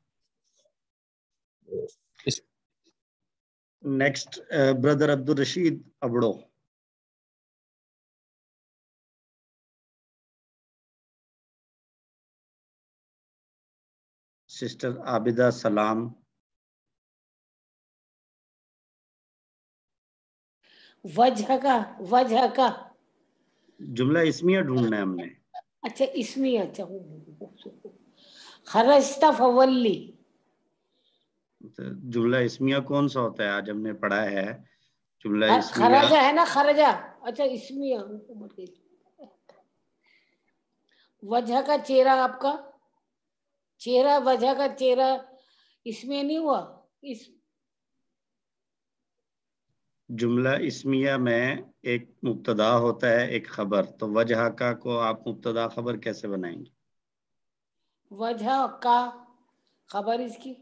نیکسٹ بردر عبد الرشید ابڑو. سسٹر عابدہ سلام.
وجہ کا
جملہ اسمیہ ڈھونڈنا ہے ہم نے.
اچھا اسمیہ. اچھا خرجت فولی.
جملہ اسمیہ کون سا ہوتا ہے؟ آج ہم نے پڑھا ہے جملہ اسمیہ
خرجہ ہے نا، خرجہ. اچھا اسمیہ. وجہ کا چہرہ، آپ کا چہرہ، وجہ کا چہرہ اس میں نہیں ہوا.
جملہ اسمیہ میں ایک مبتدا ہوتا ہے ایک خبر، تو وجہ کا کو آپ مبتدا خبر کیسے بنائیں گے؟
وجہ کا خبر اس کی.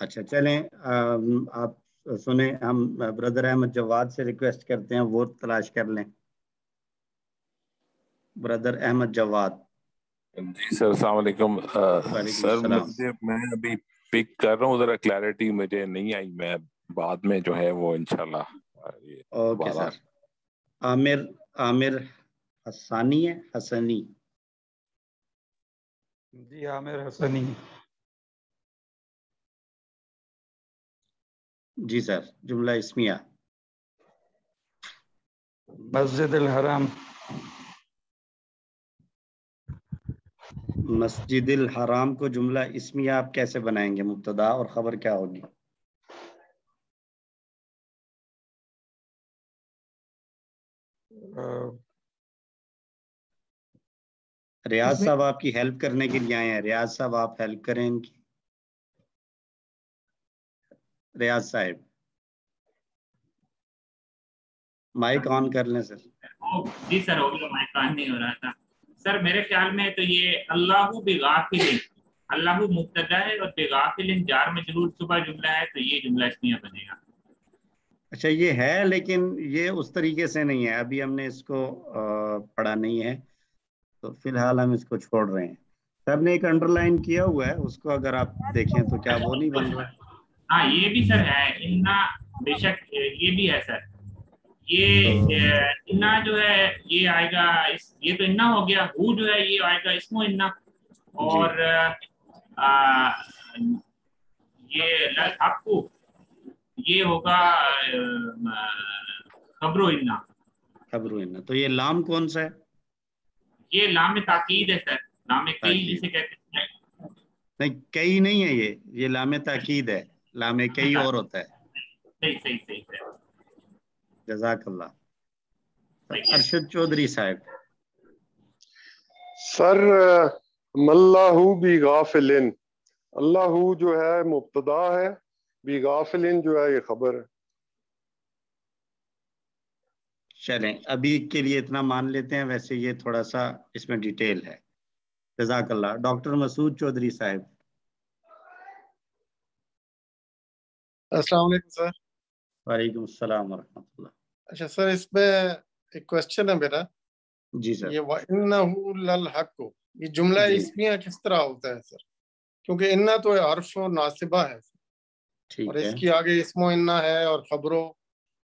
اچھا چلیں آپ سنیں، ہم بردر احمد جواد سے ریکویسٹ کرتے ہیں وہ تلاش کر لیں. بردر احمد جواد.
جی سر السلام علیکم. سر میں ابھی پک کر رہا ہوں, ذرا کلیئرٹی مجھے نہیں آئی, میں بعد میں جو ہے وہ انشاءاللہ.
Okay sir. عامر حسانی ہے, حسنی.
جی عامر حسنی.
جی سر. جملہ اسمیہ.
مسجد الحرام.
مسجد الحرام کو جملہ اسمیہ آپ کیسے بنائیں گے؟ مبتدا اور خبر کیا ہوگی؟ ریاض صاحب آپ کی ہیلپ کرنے کے لیے آئے ہیں. ریاض صاحب آپ ہیلپ کریں ان کی. ریاض صاحب مائک آن کر لیں سر.
جی سر ہو گیا, مائک آن نہیں ہو رہا تھا. سر میرے خیال میں تو یہ اللہ بغافل, اللہ مبتدا ہے اور بغافل جار مجرور صبح جملہ ہے, تو یہ جملہ اسمیہ بنے گا.
اچھا یہ ہے, لیکن یہ اس طریقے سے نہیں ہے. ابھی ہم نے اس کو پڑھا نہیں ہے, تو فی الحال ہم اس کو چھوڑ رہے ہیں. سر نے ایک انڈر لائن کیا ہوا ہے, اس کو اگر آپ دیکھیں تو کیا وہ نہیں بن رہا؟
ہاں یہ بھی سر ہے, انا بے شک یہ بھی ہے سر. یہ انا جو ہے یہ آئے گا, یہ تو انا ہو گیا. ہو جو ہے یہ آئے گا اسمو انا, اور یہ للحق یہ ہوگا خبرو انا.
خبرو انا. تو یہ لام کون سا ہے؟
یہ لام تاکید ہے سر, لام کئی جسے کہتے ہیں.
نہیں کئی نہیں ہے, یہ لام تاکید ہے. لام کئی اور ہوتا ہے.
صحیح صحیح صحیح سر.
جزاک اللہ. ارشد چودھری صاحب.
سر ملہ بغافلن, اللہ جو ہے مبتدا ہے, بغافلن جو ہے یہ خبر ہے.
چلیں ابھی کے لیے اتنا مان لیتے ہیں, ویسے یہ تھوڑا سا اس میں ڈیٹیل ہے. جزاک اللہ. ڈاکٹر مسعود چودھری صاحب.
السلام علیکم سر.
وعلیکم السلام ورحمۃ اللہ.
اچھا سر, اس میں ایک کوشچن ہے میرا.
جی سر.
یہ وَإِنَّهُ لَلْحَقُّ, یہ جملہ اسمیہ کس طرح ہوتا ہے سر؟ کیونکہ انا تو حرف و ناصبہ ہے, اور اس کی آگے اسم و انا ہے اور خبر و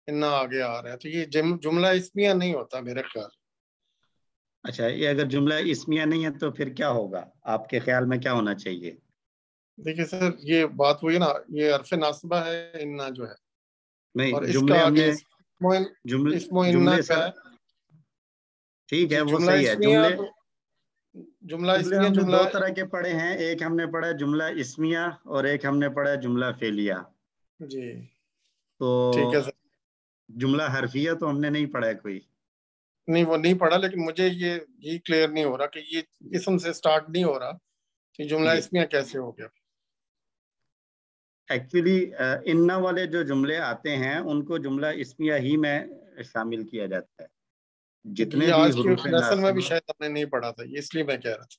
انا آگے آ رہا ہے, تو یہ جملہ اسمیہ نہیں ہوتا میرے خیال.
اچھا یہ اگر جملہ اسمیہ نہیں ہے تو پھر کیا ہوگا آپ کے خیال میں, کیا ہونا چاہیے؟
دیکھیے سر یہ بات ہوئی نا, یہ حرف ناصبہ ہے انا جو ہے,
نہیں
اور اس
جملے
کا
ہم
آگے
نے
اسم و انا کا ہے.
ٹھیک ہے وہ صحیح ہے. جملے ہم نے دو طرح کے پڑھے ہیں, ایک ہم نے پڑھا جملہ اسمیہ اور ایک ہم نے پڑھا جملہ فعلیہ.
جی
تو
ٹھیک ہے سر.
جملہ حرفیہ تو ہم نے نہیں پڑھا ہے کوئی.
نہیں وہ نہیں پڑھا, لیکن مجھے یہ کلیئر نہیں ہو رہا کہ یہ اسم سے سٹارٹ نہیں ہو رہا, تو جملہ اسمیہ کیسے ہو گیا؟
ایکچولی انا والے جو جملے آتے ہیں ان کو جملہ اسمیہ ہی میں شامل کیا جاتا ہے. جتنے بھی
آج کے
حروف
لیسن میں بھی
ناصبہ,
شاید ہم نے نہیں پڑھا تھا, اس لیے میں کہہ رہا تھا.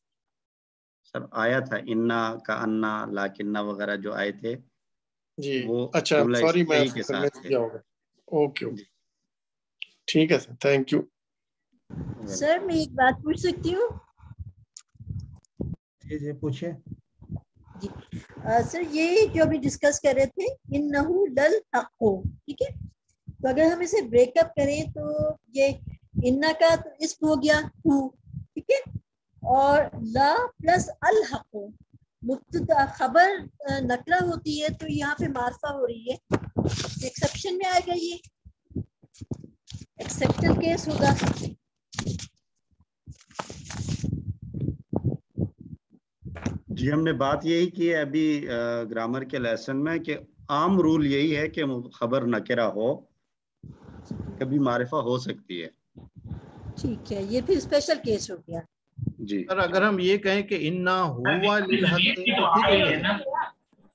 سر آیا تھا انا کا انا لاکنہ وغیرہ جو آئے تھے
جی
وہ
اچھا
جملہ
سوری میں
اسمیہ کے ساتھ تھے.
اوکے ٹھیک ہے سر, تھینک یو.
سر میں ایک بات پوچھ سکتی ہوں؟
جی پوچھیں.
جی سر یہ جو ابھی ڈسکس کر رہے تھے انہو للحق, ٹھیک ہے, تو اگر ہم اسے بریک اپ کریں تو یہ انا کا تو اسم ہو گیا ہو, ٹھیک ہے, اور لا پلس الحق مبتدا خبر نقلہ ہوتی ہے, تو یہاں پہ معرفہ ہو رہی ہے. ایکسیپشن میں آئے گا, یہ ایکسیپشن کیس ہوگا.
جی ہم نے بات یہی کی ہے ابھی گرامر کے لیسن میں کہ عام رول یہی ہے کہ خبر نکرہ ہو, کبھی معرفہ ہو سکتی ہے.
ٹھیک ہے, یہ پھر اسپیشل کیس ہو گیا.
جی
سر اگر ہم یہ کہیں کہ انا ہوا للحق,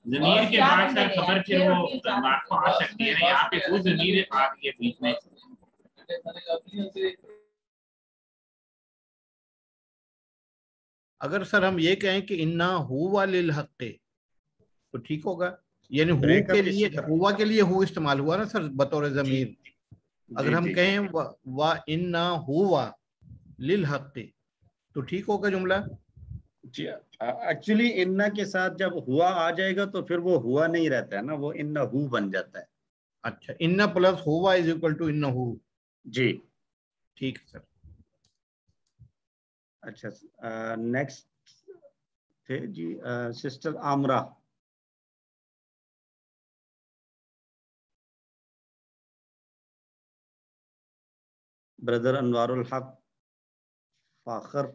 ضمیر کے بعد سر خبر پھر وہ معرفہ آ سکتی ہے نا, یہاں پہ وہ ضمیر آ رہی ہے بیچ میں.
اگر سر ہم یہ کہیں کہ انا ہوا للحق تو ٹھیک ہوگا, یعنی ہو کے لیے, ہوا کے لیے ہو استعمال ہوا نا سر بطور ضمیر. اگر ہم کہیں وا انا ہوا للحق تو ٹھیک ہوگا جملہ.
جی ایکچولی انا کے ساتھ جب ہوا آ جائے گا تو پھر وہ ہوا نہیں رہتا ہے نا، وہ انہو بن جاتا ہے.
اچھا انا پلس ہوا از اکول ٹو انہو.
جی
ٹھیک ہے سر.
اچھا نیکسٹ تھے جی sister عامرہ. Brother Anwar ul Haq فاخر.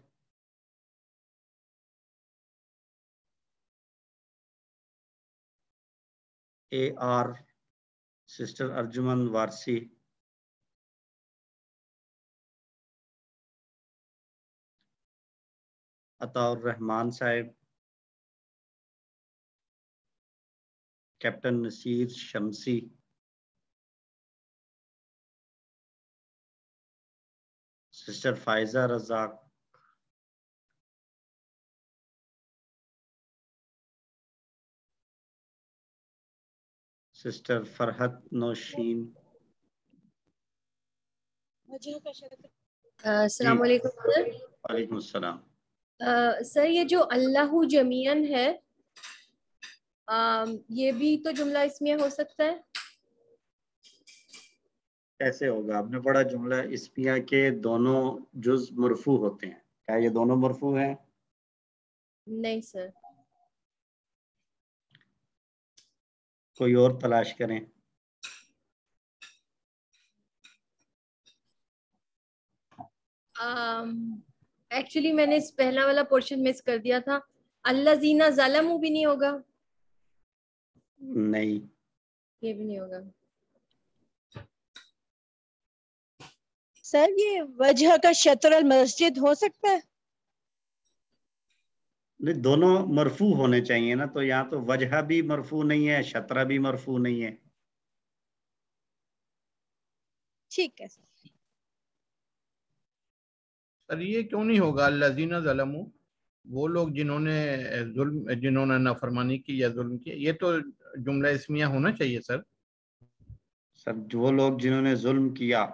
A are sister Arjumman وارسی. عطاء الرحمان صاحب. کیپٹن نصیر شمسی. سسٹر فائزہ رزاق. سسٹر فرحت نوشین.
السلام علیکم سر.
وعلیکم السلام.
سر یہ جو اللہ جمیعن ہے یہ بھی تو جملہ اسمیہ ہو سکتا ہے؟
کیسے ہوگا؟ آپ نے پڑھا جملہ اسمیہ کے دونوں جز مرفوع ہوتے ہیں. کیا یہ دونوں مرفوع ہیں؟
نہیں سر.
کوئی اور تلاش کریں.
ایکچولی میں نے اس پہلا والا پورشن مس کر دیا تھا. اللہ زینہ ظلموا بھی نہیں ہوگا؟
نہیں
یہ بھی نہیں ہوگا.
سر یہ وجہ کا شطر المسجد ہو سکتا ہے؟
نہیں دونوں مرفوع ہونے چاہیے نا، تو یہاں تو وجہ بھی مرفوع نہیں ہے، شطرہ بھی مرفوع نہیں ہے.
ٹھیک ہے
سر یہ کیوں نہیں ہوگا الذین ظلموا؟ وہ لوگ جنہوں نے نافرمانی کی یا ظلم کیا، یہ تو جملہ اسمیہ ہونا چاہیے سر.
سر وہ لوگ جنہوں نے ظلم کیا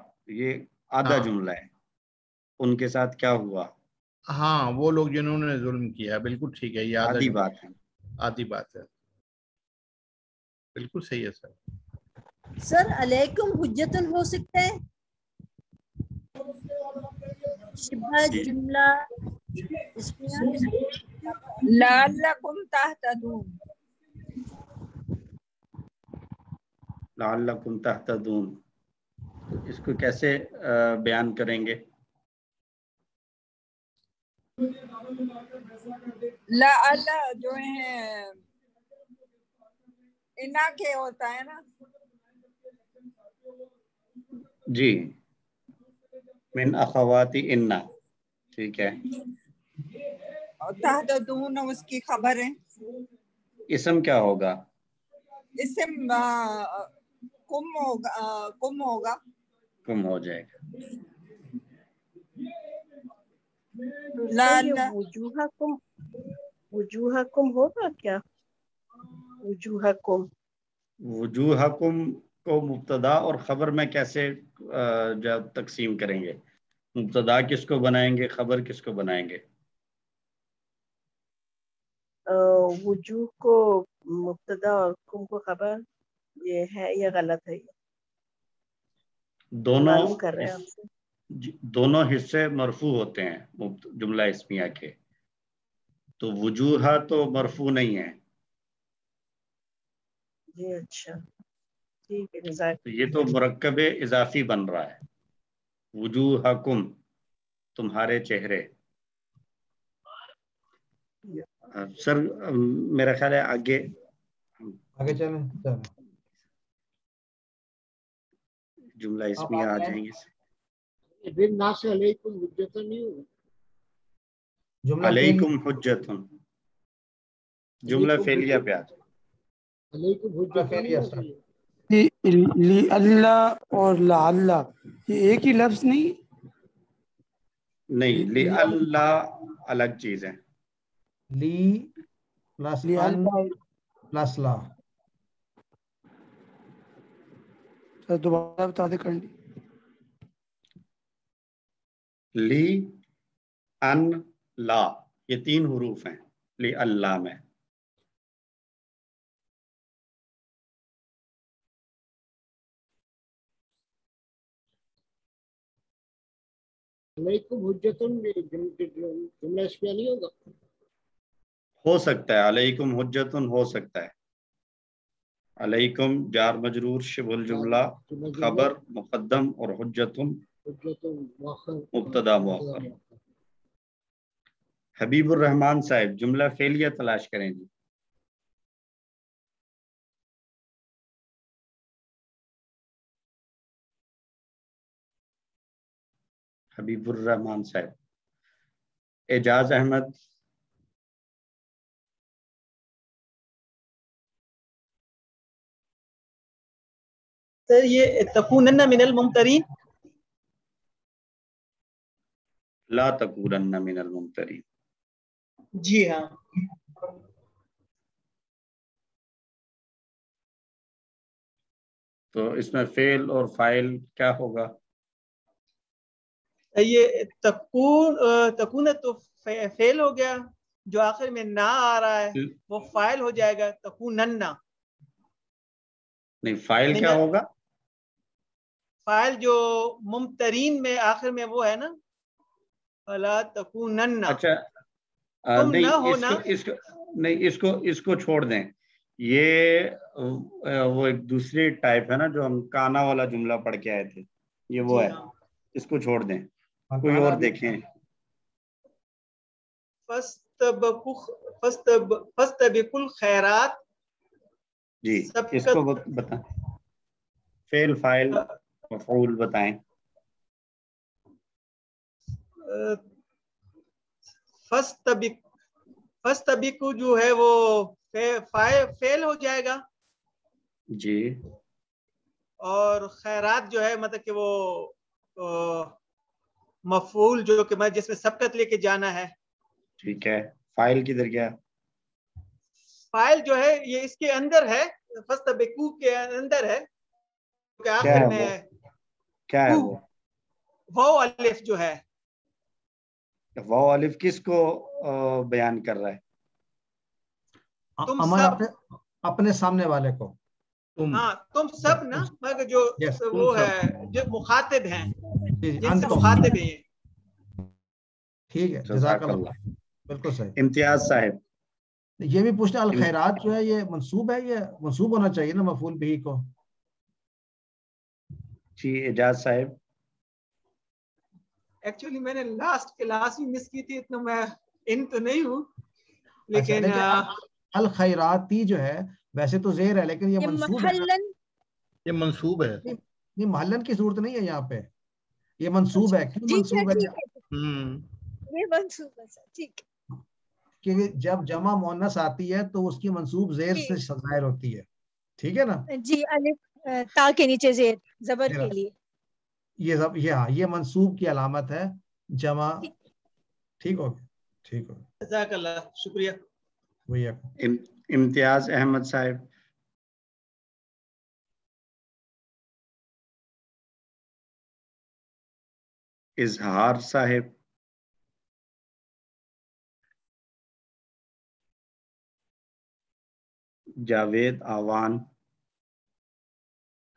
یہ آدھا جملہ ہے، ان کے ساتھ کیا ہوا؟
ہاں وہ لوگ جنہوں نے ظلم کیا، بالکل ٹھیک ہے، یہ
آدھی بات ہے.
آدھی بات ہے، بالکل صحیح ہے سر.
سر علیکم حجتن ہو سکتا ہے؟ شبہ جملہ
لعلکم تہتدون.
لعلکم تہتدون، تو اس کو کیسے بیان کریں گے؟
لعل جو ہے انا کے ہوتا ہے نا.
جی من اخوات انا. ٹھیک ہے.
اور تہتدون اس کی خبر ہے.
اسم کیا ہوگا؟
اسم کم ہوگا.
کم ہو جائے گا.
وجوہکم ہوگا کیا؟ وجوہکم
وجوہکم کو مبتدا اور خبر میں کیسے تقسیم کریں گے؟ مبتدا کس کو بنائیں گے، خبر کس کو بنائیں گے؟
وجوہ کو مبتدا اور کم کو خبر، یہ ہے یہ غلط ہے. معلوم کر رہے ہیں آپ سے.
دونوں حصے مرفوع ہوتے ہیں جملہ اسمیہ کے، تو وجوہ تو مرفوع نہیں ہے.
جی اچھا ٹھیک ہے.
تو یہ تو مرکب اضافی بن رہا ہے. وجوہکم تمہارے چہرے. سر میرا خیال ہے آگے
چلیں
جملہ اسمیہ آ جائیں گے. علیکم حجتن جملہ فعلیہ پہ آ جائے.
اللہ اور لعل یہ ایک ہی لفظ
نہیں، لی اللہ الگ چیز ہے.
لی پلس ان پلس لا.
دوبارہ بتا دے کرنی.
لی ان لا یہ 3 حروف ہیں اللہ میں.
علیکم حجتن جملہ اسمیہ نہیں ہوگا؟
ہو سکتا ہے علیکم حجتن ہو سکتا ہے. علیکم جار مجرور شبہ الجملہ خبر مقدم اور حجتن مبتدا مؤخر. حبیب الرحمان صاحب جملہ فعلیہ تلاش کریں جی. حبیب الرحمان صاحب. اعجاز احمد.
سر یہ تکونن من الممترین.
لا تکونن من الممترین.
جی ہاں.
تو اس میں فعل اور فاعل کیا ہوگا؟
یہ تکون تو فعل ہو گیا، جو آخر میں نہ آ رہا ہے وہ فاعل ہو جائے گا تکونن.
نہیں فاعل کیا ہوگا؟
فاعل جو ممترین میں آخر میں وہ ہے نا، فلا تکونن.
اچھا نہیں اس کو چھوڑ دیں. یہ وہ ایک دوسری ٹائپ ہے نا جو ہم کانا والا جملہ پڑھ کے آئے تھے، یہ وہ ہے. اس کو چھوڑ دیں، کوئی اور دیکھیں.
فاستبقوا الخیرات.
جی اس کو بتائیں، فعل فاعل مفعول بتائیں.
فاستبقوا جو ہے وہ فعل ہو جائے گا
جی،
اور خیرات جو ہے مطلب کہ وہ مفعول جو کہ جس میں سبقت لے کے جانا ہے.
ٹھیک ہے. فاعل کدھر گیا؟
فاعل جو ہے یہ اس کے اندر ہے، فاستبقوا کے اندر ہے کہ آخر میں
کیا ہے وہ؟
واو الف جو ہے.
واو الف کس کو بیان کر رہا ہے؟
تم سب
اپنے سامنے والے کو.
ہاں تم سب نا، مگر جو وہ ہے جو مخاطب ہیں جن سے مخاطب ہیں.
ٹھیک ہے جزاک اللہ، بالکل صحیح.
امتیاز صاحب
یہ بھی پوچھنا الخیرات جو ہے یہ منصوب ہے، یہ منصوب ہونا چاہیے نا مفعول بھی کو.
جی اعجاز صاحب.
ایکچولی میں نے لاسٹ کلاس بھی مس کی تھی، اتنا میں ان تو نہیں ہوں، لیکن
الخیراتی جو ہے ویسے تو زیر ہے لیکن یہ منصوب ہے.
یہ منصوب ہے.
نہیں محلن کی ضرورت نہیں ہے یہاں پہ، یہ منصوب ہے. کیوں منصوب ہے؟
یہ منصوب ہے سر. ٹھیک ہے.
کہ جب جمع مؤنث آتی ہے تو اس کی منصوب زیر سے ظاہر ہوتی ہے. ٹھیک ہے نا
جی، الف تا کے نیچے زیر زبر کے لیے
یہ منصوب کی علامت ہے جمع. ٹھیک ہو گیا. ٹھیک ہو گیا.
جزاک اللہ، شکریہ.
امتیاز احمد صاحب. اظہار صاحب. جاوید آوان.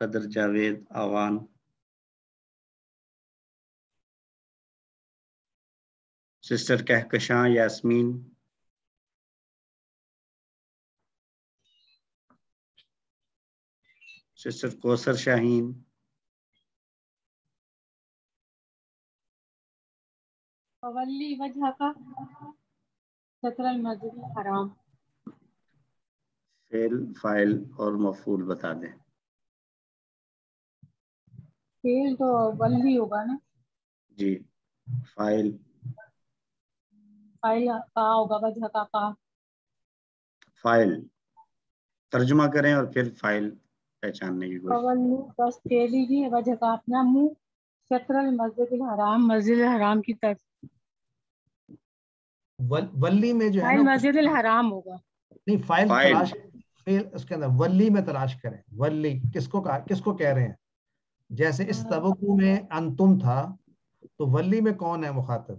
قدر جاوید آوان. سسٹر کہکشاں یاسمین. سسٹر کوثر شاہین.
ولی وجہ کا شطر المسجد الحرام.
فعل فاعل اور مفعول بتا دیں.
فعل تو ولی ہوگا نا
جی. فاعل
فاعل کا ہوگا، وجہ کا.
فاعل ترجمہ کریں اور پھر فاعل پہچاننے کی کوشش.
ولی بس کہہ دیجیے وجہ کا اپنا منہ شطر المسجد الحرام، مسجد الحرام کی طرف.
ولی میں جو ہے نا
مسجد الحرام ہوگا.
نہیں فاعل تلاش، اس کے اندر ولی میں تلاش کریں. ولی کس کو کہہ رہے ہیں؟ جیسے استبقوا میں انتم تھا تو ولی میں کون ہے مخاطب؟